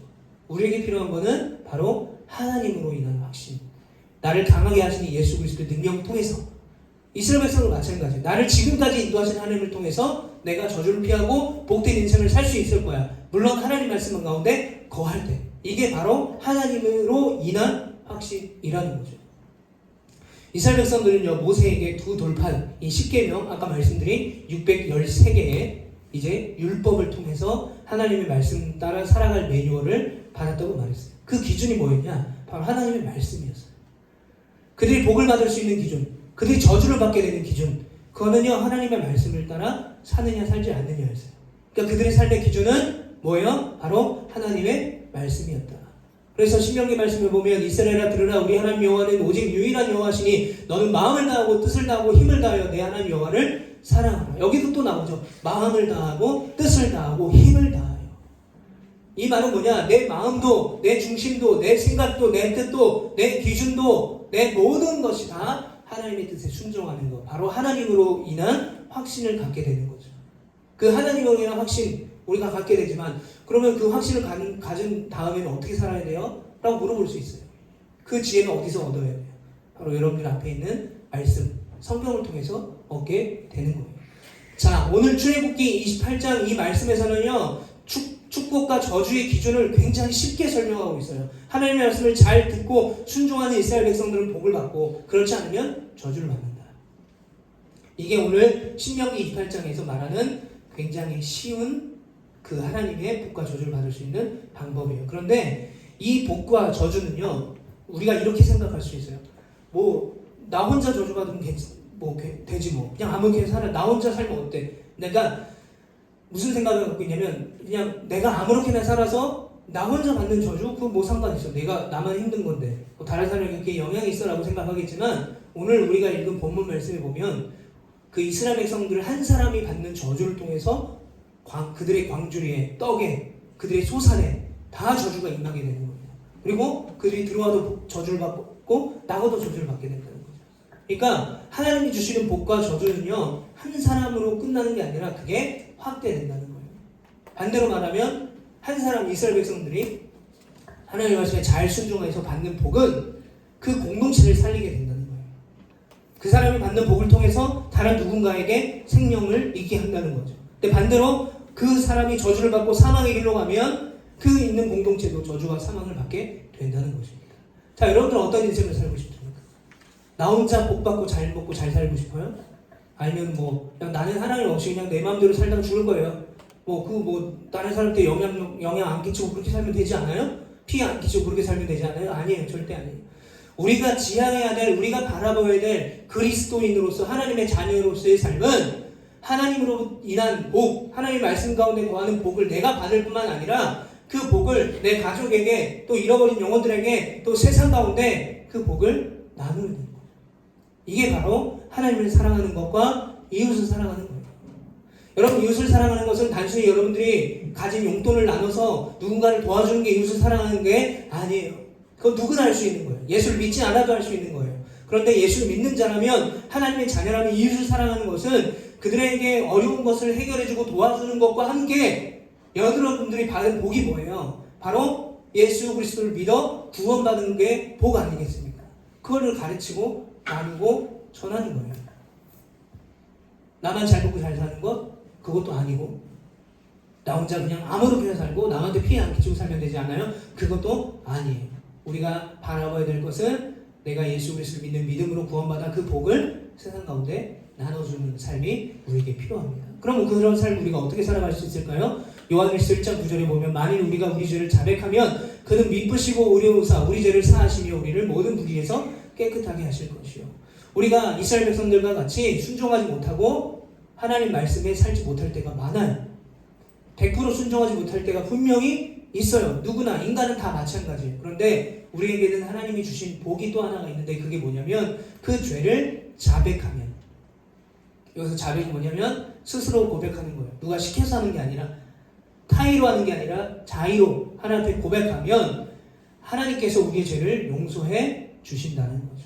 우리에게 필요한 거는 바로 하나님으로 인한 확신. 나를 강하게 하시니 예수 그리스도의 능력을 통해서 이스라엘 백성도 마찬가지예요. 나를 지금까지 인도하신 하나님을 통해서 내가 저주를 피하고 복된 인생을 살 수 있을 거야. 물론 하나님 말씀 가운데 거할 때. 이게 바로 하나님으로 인한 확신이라는 거죠. 이스라엘 백성들은요, 모세에게 두 돌판, 이 10계명, 아까 말씀드린 613개의 이제 율법을 통해서 하나님의 말씀 따라 살아갈 매뉴얼을 받았다고 말했어요. 그 기준이 뭐였냐? 바로 하나님의 말씀이었어요. 그들이 복을 받을 수 있는 기준, 그들이 저주를 받게 되는 기준, 그거는요, 하나님의 말씀을 따라 사느냐 살지 않느냐였어요. 그러니까 그들의 삶의 기준은 뭐예요? 바로 하나님의 말씀이었다. 그래서 신명기 말씀을 보면 이스라엘아 들으라 우리 하나님 여호와는 오직 유일한 여호와시니 너는 마음을 다하고 뜻을 다하고 힘을 다하여 내 하나님 여호와를 사랑하라. 여기도 또 나오죠. 마음을 다하고 뜻을 다하고 힘을 다하여. 이 말은 뭐냐? 내 마음도 내 중심도 내 생각도 내 뜻도 내 기준도 내 모든 것이 다 하나님의 뜻에 순종하는 것. 바로 하나님으로 인한 확신을 갖게 되는 거죠. 그 하나님으로 인한 확신 우리가 갖게 되지만 그러면 그 확신을 가진 다음에는 어떻게 살아야 돼요? 라고 물어볼 수 있어요. 그 지혜는 어디서 얻어야 돼요? 바로 여러분들 앞에 있는 말씀, 성경을 통해서 얻게 되는 거예요. 자, 오늘 출애굽기 28장 이 말씀에서는요, 축복과 저주의 기준을 굉장히 쉽게 설명하고 있어요. 하나님의 말씀을 잘 듣고 순종하는 이스라엘 백성들은 복을 받고 그렇지 않으면 저주를 받는다. 이게 오늘 신명기 28장에서 말하는 굉장히 쉬운 그 하나님의 복과 저주를 받을 수 있는 방법이에요. 그런데 이 복과 저주는요, 우리가 이렇게 생각할 수 있어요. 나 혼자 저주 받으면 되지 뭐. 그냥 아무렇게 살아. 나 혼자 살면 어때? 내가 무슨 생각을 갖고 있냐면 그냥 내가 아무렇게나 살아서 나 혼자 받는 저주 그거 뭐 상관 있어. 내가 나만 힘든 건데 뭐 다른 사람에게 영향이 있어라고 생각하겠지만 오늘 우리가 읽은 본문 말씀에 보면 그 이스라엘 백성들 한 사람이 받는 저주를 통해서 그들의 광주리에 떡에 그들의 소산에 다 저주가 임하게 되는 거예요. 그리고 그들이 들어와도 저주를 받고 나가도 저주를 받게 된다는 거죠. 그러니까 하나님이 주시는 복과 저주는요, 한 사람으로 끝나는 게 아니라 그게 확대된다는 거예요. 반대로 말하면 한 사람 이스라엘 백성들이 하나님의 말씀에 잘 순종해서 받는 복은 그 공동체를 살리게 된다는 거예요. 그 사람이 받는 복을 통해서 다른 누군가에게 생명을 있게 한다는 거죠. 근데 반대로 그 사람이 저주를 받고 사망의 길로 가면 그 있는 공동체도 저주와 사망을 받게 된다는 것입니다. 자, 여러분들은 어떤 인생을 살고 싶습니까? 나 혼자 복 받고 잘 먹고 잘 살고 싶어요? 아니면 뭐 그냥 나는 하나님 없이 그냥 내 마음대로 살다가 죽을 거예요. 다른 사람한테 영향 안 끼치고 그렇게 살면 되지 않아요? 피해 안 끼치고 그렇게 살면 되지 않아요? 아니에요. 절대 아니에요. 우리가 지향해야 될, 우리가 바라봐야 될 그리스도인으로서 하나님의 자녀로서의 삶은 하나님으로 인한 복, 하나님의 말씀 가운데 거하는 복을 내가 받을 뿐만 아니라 그 복을 내 가족에게, 또 잃어버린 영혼들에게, 또 세상 가운데 그 복을 나누는 것. 이게 바로 하나님을 사랑하는 것과 이웃을 사랑하는 거예요. 여러분, 이웃을 사랑하는 것은 단순히 여러분들이 가진 용돈을 나눠서 누군가를 도와주는 게 이웃을 사랑하는 게 아니에요. 그건 누구나 할 수 있는 거예요. 예수를 믿지 않아도 할 수 있는 거예요. 그런데 예수를 믿는 자라면, 하나님의 자녀라면 이웃을 사랑하는 것은 그들에게 어려운 것을 해결해주고 도와주는 것과 함께 여러분들이 받은 복이 뭐예요? 바로 예수 그리스도를 믿어 구원받는 게 복 아니겠습니까? 그거를 가르치고 나누고 전하는 거예요. 나만 잘 먹고 잘 사는 것? 그것도 아니고, 나 혼자 그냥 아무렇게나 살고 남한테 피해 안 끼치고 살면 되지 않아요? 그것도 아니에요. 우리가 바라봐야 될 것은 내가 예수 그리스도를 믿는 믿음으로 구원받아 그 복을 세상 가운데 나눠주는 삶이 우리에게 필요합니다. 그럼 그런 삶 우리가 어떻게 살아갈 수 있을까요? 요한일서 1장 9절에 보면 만일 우리가 우리 죄를 자백하면 그는 미쁘시고 의로우사 우리 죄를 사하시며 우리를 모든 불의에서 깨끗하게 하실 것이요. 우리가 이스라엘 백성들과 같이 순종하지 못하고 하나님 말씀에 살지 못할 때가 많아요. 100% 순종하지 못할 때가 분명히 있어요. 누구나, 인간은 다 마찬가지예요. 그런데 우리에게는 하나님이 주신 복이 또 하나가 있는데 그게 뭐냐면 그 죄를 자백하면, 여기서 자백이 뭐냐면 스스로 고백하는 거예요. 누가 시켜서 하는 게 아니라, 타의로 하는 게 아니라 자의로 하나님 앞에 고백하면 하나님께서 우리의 죄를 용서해 주신다는 거죠.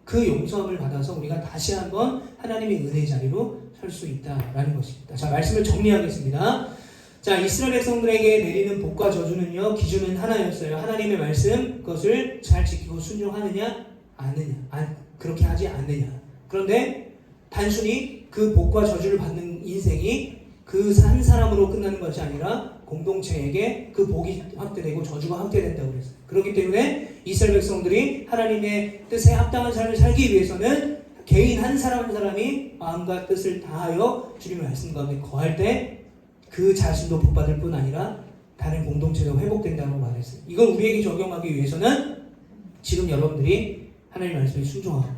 그 용서함을 받아서 우리가 다시 한번 하나님의 은혜의 자리로 설 수 있다라는 것입니다. 자, 말씀을 정리하겠습니다. 자, 이스라엘 백성들에게 내리는 복과 저주는요, 기준은 하나였어요. 하나님의 말씀, 그것을 잘 지키고 순종하느냐, 그렇게 하지 않느냐. 그런데 단순히 그 복과 저주를 받는 인생이 그 한 사람으로 끝나는 것이 아니라 공동체에게 그 복이 확대되고 저주가 확대된다고 그랬어요. 그렇기 때문에 이스라엘 백성들이 하나님의 뜻에 합당한 삶을 살기 위해서는 개인 한 사람 한 사람이 마음과 뜻을 다하여 주님의 말씀 가운데 거할 때 그 자신도 복받을 뿐 아니라 다른 공동체도 회복된다고 말했어요. 이걸 우리에게 적용하기 위해서는 지금 여러분들이 하나님의 말씀에 순종하고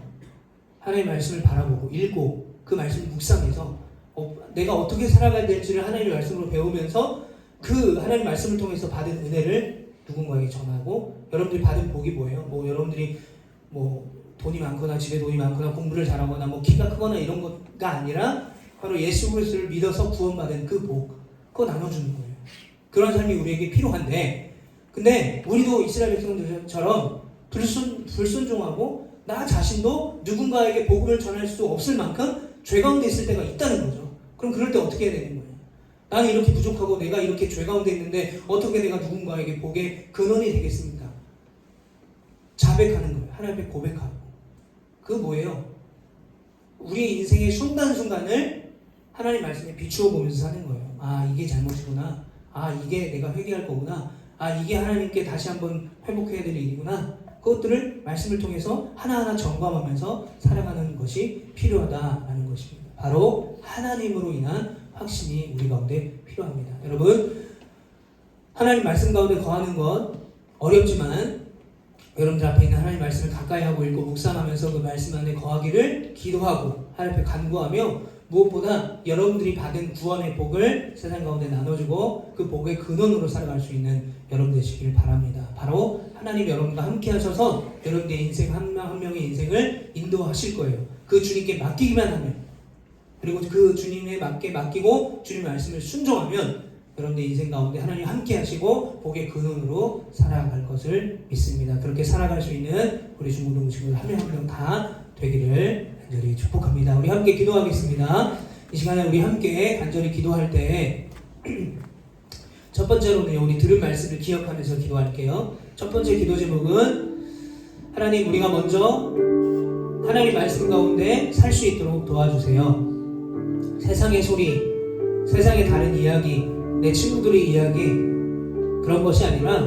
하나님의 말씀을 바라보고 읽고 그 말씀을 묵상해서 내가 어떻게 살아가야 될지를 하나님의 말씀으로 배우면서 그 하나님의 말씀을 통해서 받은 은혜를 누군가에게 전하고, 여러분들이 받은 복이 뭐예요? 여러분들이 돈이 많거나 집에 돈이 많거나 공부를 잘하거나 키가 크거나 이런 거가 아니라 바로 예수 그리스도를 믿어서 구원받은 그 복, 그거 나눠주는 거예요. 그런 삶이 우리에게 필요한데, 근데 우리도 이스라엘 백성들처럼 불순종하고 나 자신도 누군가에게 복음을 전할 수 없을 만큼 죄 가운데 있을 때가 있다는 거죠. 그럼 그럴 때 어떻게 해야 되는 거예요? 나는 이렇게 부족하고 내가 이렇게 죄 가운데 있는데 어떻게 내가 누군가에게 복의 근원이 되겠습니까? 자백하는 거예요. 하나님 앞에 고백하고. 그거 뭐예요? 우리의 인생의 순간순간을 하나님 말씀에 비추어 보면서 사는 거예요. 아, 이게 잘못이구나. 아, 이게 내가 회개할 거구나. 아, 이게 하나님께 다시 한번 회복해야 될 일이구나. 그것들을 말씀을 통해서 하나하나 점검하면서 살아가는 것이 필요하다라는 것입니다. 바로 하나님으로 인한 확신이 우리 가운데 필요합니다. 여러분, 하나님 말씀 가운데 거하는 것 어렵지만 여러분들 앞에 있는 하나님 말씀을 가까이 하고 읽고 묵상하면서 그 말씀 안에 거하기를 기도하고 하나님 앞에 간구하며, 무엇보다 여러분들이 받은 구원의 복을 세상 가운데 나눠주고 그 복의 근원으로 살아갈 수 있는 여러분 되시길 바랍니다. 바로 하나님 여러분과 함께 하셔서 여러분의 인생 한 명 한 명의 인생을 인도하실 거예요. 그 주님께 맡기기만 하면, 그리고 그 주님에 맡기고 주님의 말씀을 순종하면 여러분의 인생 가운데 하나님 함께 하시고 복의 근원으로 살아갈 것을 믿습니다. 그렇게 살아갈 수 있는 우리 중고등 친구들 한 명 한 명 다 되기를 간절히 축복합니다. 우리 함께 기도하겠습니다. 이 시간에 우리 함께 간절히 기도할 때 첫 번째로는 우리 들은 말씀을 기억하면서 기도할게요. 첫 번째 기도 제목은 하나님, 우리가 먼저 하나님 말씀 가운데 살 수 있도록 도와주세요. 세상의 소리, 세상의 다른 이야기, 내 친구들의 이야기, 그런 것이 아니라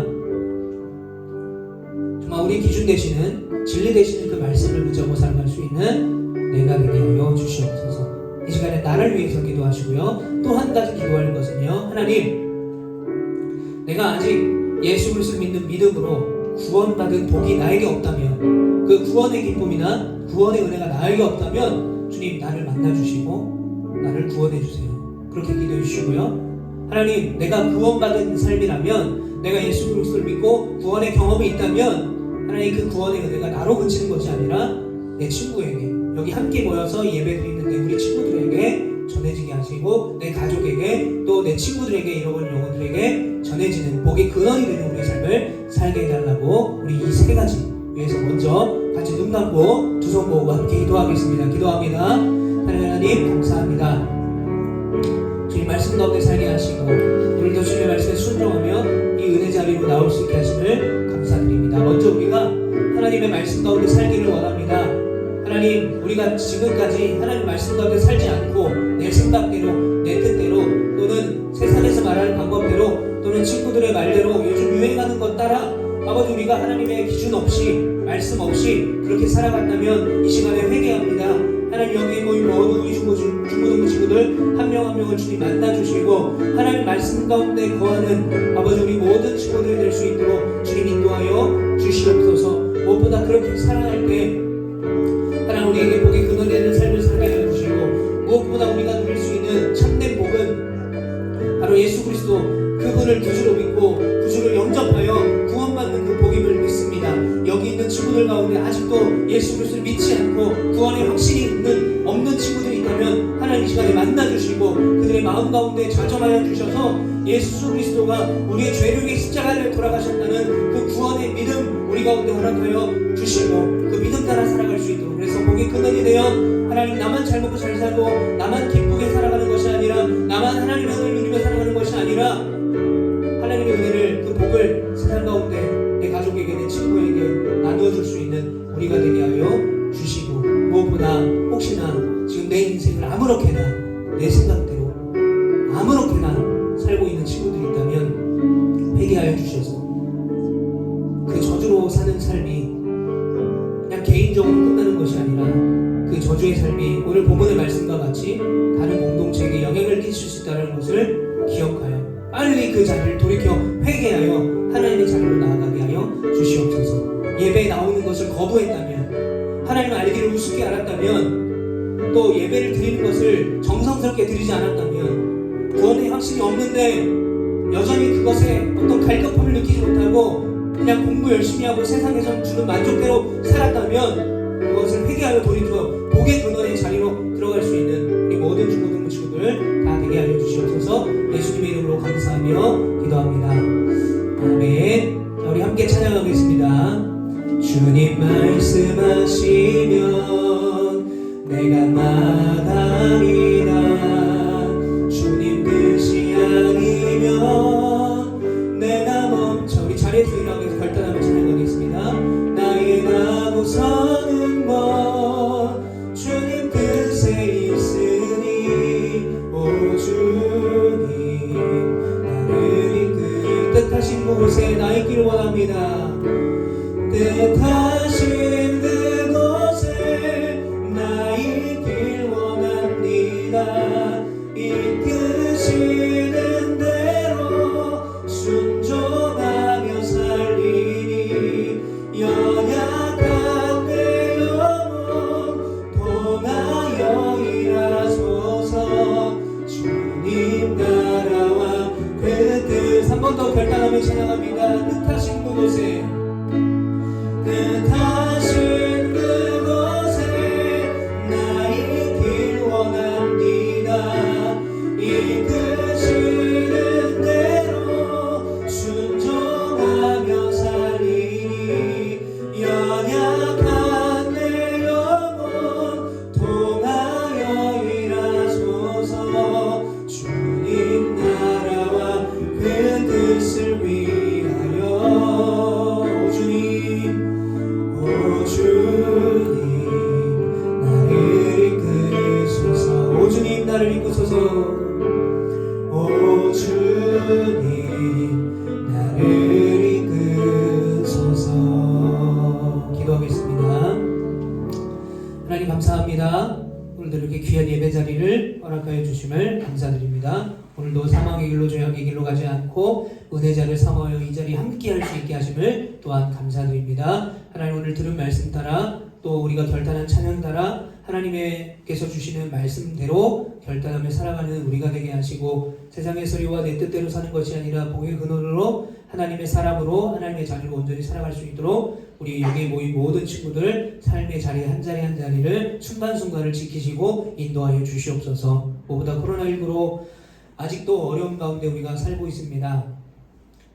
정말 우리 기준 되시는 진리 되시는 그 말씀을 붙잡고 살아갈 수 있는 내가 되게 하여 주시옵소서. 이 시간에 나를 위해서 기도하시고요. 또 한 가지 기도할 것은요, 하나님, 내가 아직 예수 그리스도를 믿는 믿음으로 구원받은 복이 나에게 없다면, 그 구원의 기쁨이나 구원의 은혜가 나에게 없다면 주님 나를 만나주시고 나를 구원해주세요. 그렇게 기도해 주시고요. 하나님, 내가 구원받은 삶이라면, 내가 예수 그리스도를 믿고 구원의 경험이 있다면 하나님, 그 구원의 은혜가 나로 그치는 것이 아니라 내 친구에게, 여기 함께 모여서 예배드리는 내 우리 친구들에게 전해지게 하시고, 내 가족에게, 또 내 친구들에게, 잃어버린 영혼들에게 전해지는 복의 근원이 되는 우리의 삶을 살게 해달라고, 우리 이 세 가지 위해서 먼저 같이 눈 감고 두 손 모으고 함께 기도하겠습니다. 기도합니다. 하나님, 감사합니다. 주님 말씀 가운데 살게 하시고 오늘도 주님의 말씀에 순종하며 이 은혜 자리로 나올 수 있게 하심을 감사드립니다. 먼저 우리가 하나님의 말씀 가운데 살기를 원합니다. 하나님, 우리가 지금까지 하나님 말씀 가운데 살지 않고 내 생각대로, 내 뜻대로, 또는 세상에서 말하는 방법대로, 또는 친구들의 말대로 요즘 유행하는 것 따라 아버지, 우리가 하나님의 기준 없이, 말씀 없이 그렇게 살아갔다면 이 시간에 회개합니다. 하나님, 여기에 모인 모든 우리 중고등부 친구들 한 명 한 명을 주님 만나주시고, 하나님 말씀 가운데 거하는 아버지 우리 모든 친구들이 될 수 있도록 주님 인도하여 주시옵소서. 무엇보다 그렇게 살아갈 때 하나님, 우리에게 복의 근원이 되는 삶을 살게 해주시고, 무엇보다 우리가 누릴 수 있는 참된 복은 바로 예수 그리스도 그분을 구주로 믿고 구주를 영접하여 구원받는 그 복임을 믿습니다. 여기 있는 친구들 가운데 아직도 예수 그리스도를 믿지 않고 구원의 확신이 없는 친구들이 있다면 하나님 이 시간에 만나주시고 그들의 마음 가운데 좌정하여 주셔서 예수 그리스도가 우리의 죄를 위해 십자가를 돌아가셨다는 그 구원의 믿음 우리 가운데 허락하여 주시고 그 믿음 따라 살아갈 수 있도록, 그래서 복의 근원이 되어 하나님, 나만 잘 먹고 잘 살고 나만 기쁘게 살아가는 것이 아니라, 나만 하나님의 은혜를 누리며 살아가는 것이 아니라 하나님의 은혜를, 그 복을 세상 가운데 내 가족에게, 내 친구에게 나누어줄 수 있는 우리가 되게 하여 주시고, 무엇보다 혹시나 지금 내 인생을 아무렇게나 내 생각대로 아무렇게나 살고 있는 친구들이 있다면 회개하여 주셔서 그 저주로 사는 삶이 그냥 개인적으로 끝나는 것이 아니라 그 저주의 삶이 오늘 본문의 말씀과 같이 다른 공동체에게 영향을 끼칠 수 있다는 것을 기억하여 빨리 그 자리를 돌이켜 회개하여 하나님의 자리로 나아가게 하여 주시옵소서. 예배에 나오는 것을 거부했다면, 하나님 알기를 우습게 알았다면, 또 예배를 드리는 것을 정성스럽게 드리지 않았다면, 구원의 확신이 없는데 여전히 그것에 어떤 갈급함을 느끼지 못하고 그냥 공부 열심히 하고 세상에서 주는 만족대로 살았다면, 그것을 회개하여 돌이켜 복의 근원의 자리로 들어갈 수 있는 우리 모든 중고등부 친구들 다 되게 하여 주시옵소서. 예수님의 이름으로 감사하며 기도합니다. 아멘. 자, 우리 함께 찬양하겠습니다. 주님 말씀하시면 내가 나가리라. 주님 뜻이 아니면 내가 멈춰. 우리 자리에서 일어나서 결단하며 찬양하겠습니다. 나의 가고 서는 것 주님 뜻에 있으니, 오 주님 나를 이끌 뜻하신 그곳에 나 있기를 원합니다. 뜻하신 그곳에 나 있길 원합니다. 이끄시는 대로 순종하며 살리니, 연약한 내 영혼 통하여 일하소서. 주님 나라와 그 뜻 한 번 더 결단하며 찬양합니다. 뜻하신 그곳에, 뜻하신 그곳에 나 있길 원합니다. 이끄시는 대로 순종하며 살리니, 연약한 내 영혼 통하여 일하소서. 주님 나라와 그 뜻을 위하여, 오 주님 나를 이끄소서. 오 주님 나를 이끄소서. 오 주님 나를 이끄소서. 하나님 감사합니다. 오늘도 이렇게 귀한 예배 자리를 허락하여 주심을 감사드립니다. 오늘도 사망의 길로 죄악의 길로 가지 않고 은혜자를 삼하여 이 자리에 함께할 수 있게 하심을 또한 감사드립니다. 하나님 오늘 들은 말씀 따라 또 우리가 결단한 찬양 따라 하나님께서 주시는 말씀대로 결단하며 살아가는 우리가 되게 하시고 세상의 소리와 내 뜻대로 사는 것이 아니라 복의 근원으로 하나님의 사람으로 하나님의 자리로 온전히 살아갈 수 있도록 우리 여기에 모인 모든 친구들 삶의 자리 한 자리 한 자리를 순간순간을 지키시고 인도하여 주시옵소서. 무엇보다 코로나19로 아직도 어려운 가운데 우리가 살고 있습니다.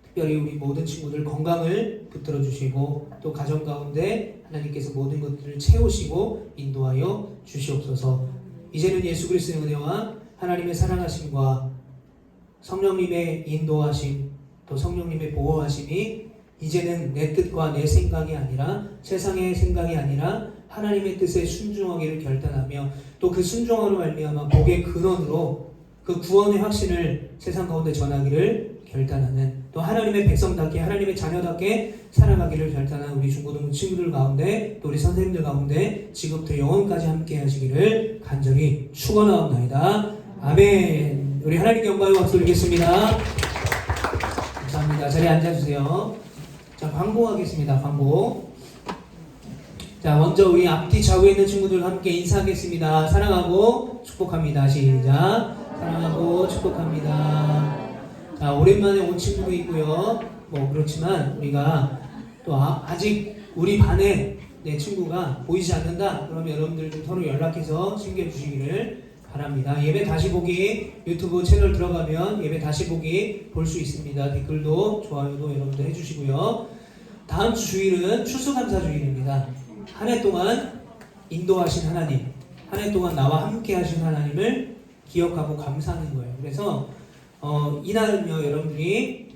특별히 우리 모든 친구들 건강을 붙들어 주시고 또 가정 가운데 하나님께서 모든 것들을 채우시고 인도하여 주시옵소서. 이제는 예수 그리스도의 은혜와 하나님의 사랑하심과 성령님의 인도하심 또 성령님의 보호하심이 이제는 내 뜻과 내 생각이 아니라 세상의 생각이 아니라 하나님의 뜻에 순종하기를 결단하며 또 그 순종으로 말미암아 복의 근원으로 그 구원의 확신을 세상 가운데 전하기를 결단하는 또 하나님의 백성답게 하나님의 자녀답게 살아가기를 결단한 우리 중고등부 친구들 가운데 또 우리 선생님들 가운데 지금부터 영원까지 함께 하시기를 간절히 축원하옵나이다. 아멘. 우리 하나님께 영광의 박수 드리겠습니다. 감사합니다. 자리에 앉아주세요. 자, 광고하겠습니다. 광고. 자, 먼저 우리 앞뒤 좌우에 있는 친구들 함께 인사하겠습니다. 사랑하고 축복합니다. 시작. 사랑하고 축복합니다. 자, 오랜만에 온 친구도 있고요. 뭐 그렇지만 우리가 또 아직 우리 반에 내 친구가 보이지 않는다. 그러면 여러분들 좀 서로 연락해서 챙겨주시기를 바랍니다. 예배 다시 보기 유튜브 채널 들어가면 예배 다시 보기 볼 수 있습니다. 댓글도 좋아요도 여러분들 해주시고요. 다음 주 주일은 추수감사 주일입니다. 한 해 동안 인도하신 하나님, 한 해 동안 나와 함께 하신 하나님을 기억하고 감사하는 거예요. 그래서 이날은요 여러분들이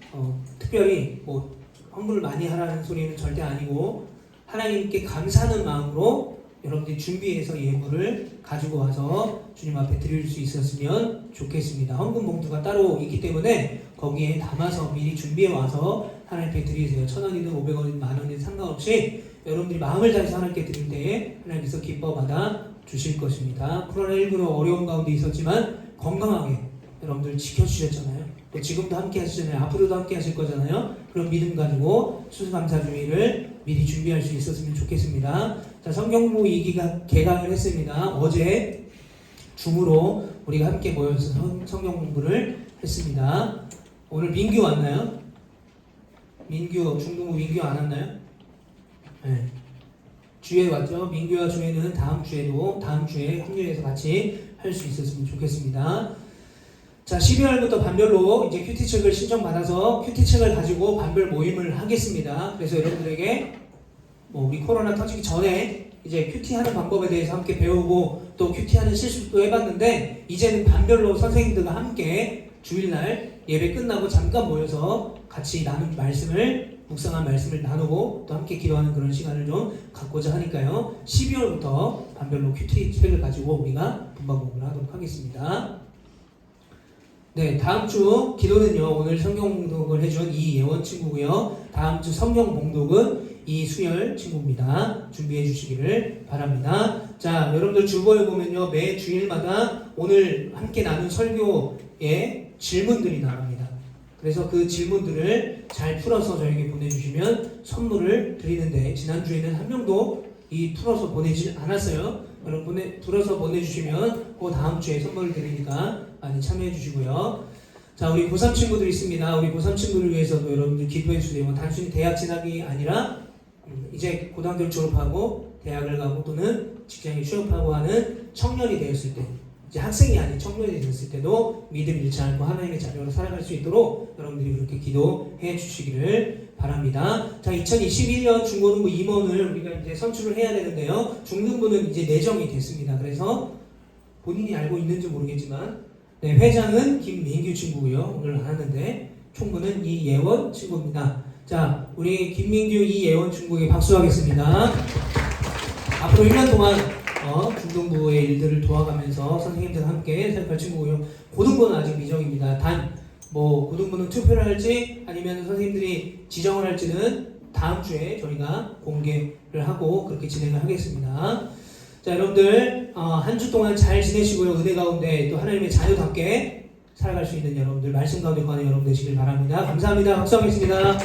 특별히 뭐 헌금을 많이 하라는 소리는 절대 아니고 하나님께 감사하는 마음으로 여러분들이 준비해서 예물을 가지고 와서 주님 앞에 드릴 수 있었으면 좋겠습니다. 헌금 봉투가 따로 있기 때문에 거기에 담아서 미리 준비해 와서 하나님께 드리세요. 1,000원이든 500원이든 만원이든 상관없이 여러분들이 마음을 다해서 하나님께 드릴 때에 하나님께서 기뻐 받아 주실 것입니다. 코로나19로 어려운 가운데 있었지만 건강하게 여러분들 지켜주셨잖아요. 또 지금도 함께 하시잖아요. 앞으로도 함께 하실 거잖아요. 그런 믿음 가지고 추수감사 주일을 미리 준비할 수 있었으면 좋겠습니다. 자, 성경부 2기가 개강을 했습니다. 어제 줌으로 우리가 함께 모여서 성경 공부를 했습니다. 오늘 민규 왔나요? 민규, 중등부 민규 안 왔나요? 네. 주에 왔죠. 민규와 주에는 다음 주에 합류해서 같이 할 수 있었으면 좋겠습니다. 자, 12월부터 반별로 이제 큐티책을 신청받아서 큐티책을 가지고 반별 모임을 하겠습니다. 그래서 여러분들에게 뭐 우리 코로나 터지기 전에 이제 큐티하는 방법에 대해서 함께 배우고 또 큐티하는 실습도 해봤는데 이제는 반별로 선생님들과 함께 주일날 예배 끝나고 잠깐 모여서 같이 나눈 말씀을 묵상한 말씀을 나누고 또 함께 기도하는 그런 시간을 좀 갖고자 하니까요. 12월부터 반별로 큐티책을 가지고 우리가 분반 공부를 하도록 하겠습니다. 네, 다음 주 기도는요. 오늘 성경 봉독을 해준 이예원 친구고요. 다음 주 성경 봉독은 이수열 친구입니다. 준비해 주시기를 바랍니다. 자, 여러분들 주보에 보면요. 매 주일마다 오늘 함께 나눈 설교에 질문들이 나갑니다. 그래서 그 질문들을 잘 풀어서 저에게 보내주시면 선물을 드리는데 지난주에는 한 명도 풀어서 보내지 않았어요. 여러분 풀어서 보내주시면 그 다음 주에 선물을 드리니까 많이 참여해 주시고요. 자, 우리 고3 친구들 있습니다. 우리 고3 친구를 위해서도 여러분들 기도해 주세요. 단순히 대학 진학이 아니라 이제 고등학교를 졸업하고 대학을 가고 또는 직장에 취업하고 하는 청년이 되었을 때 이제 학생이 아닌 청년이 되었을 때도 믿음 잃지 않고 하나님의 자녀로 살아갈 수 있도록 여러분들이 그렇게 기도해 주시기를 바랍니다. 자, 2021년 중고등부 임원을 우리가 이제 선출을 해야 되는데요. 중등부는 이제 내정이 됐습니다. 그래서 본인이 알고 있는지 모르겠지만 네, 회장은 김민규 친구고요. 오늘 안 하는데 총무는 이예원 친구입니다. 자, 우리 김민규 이예원 친구에게 박수하겠습니다. 앞으로 1년 동안 중등부의 일들을 도와가면서 선생님들과 함께 생각할 친구고요. 고등부는 아직 미정입니다. 고등부는 투표를 할지 아니면 선생님들이 지정을 할지는 다음 주에 저희가 공개를 하고 그렇게 진행을 하겠습니다. 자, 여러분들 한 주 동안 잘 지내시고요. 은혜 가운데 또 하나님의 자녀답게 살아갈 수 있는 여러분들, 말씀 가운데 거하는 여러분 되시길 바랍니다. 감사합니다. 박수 하겠습니다.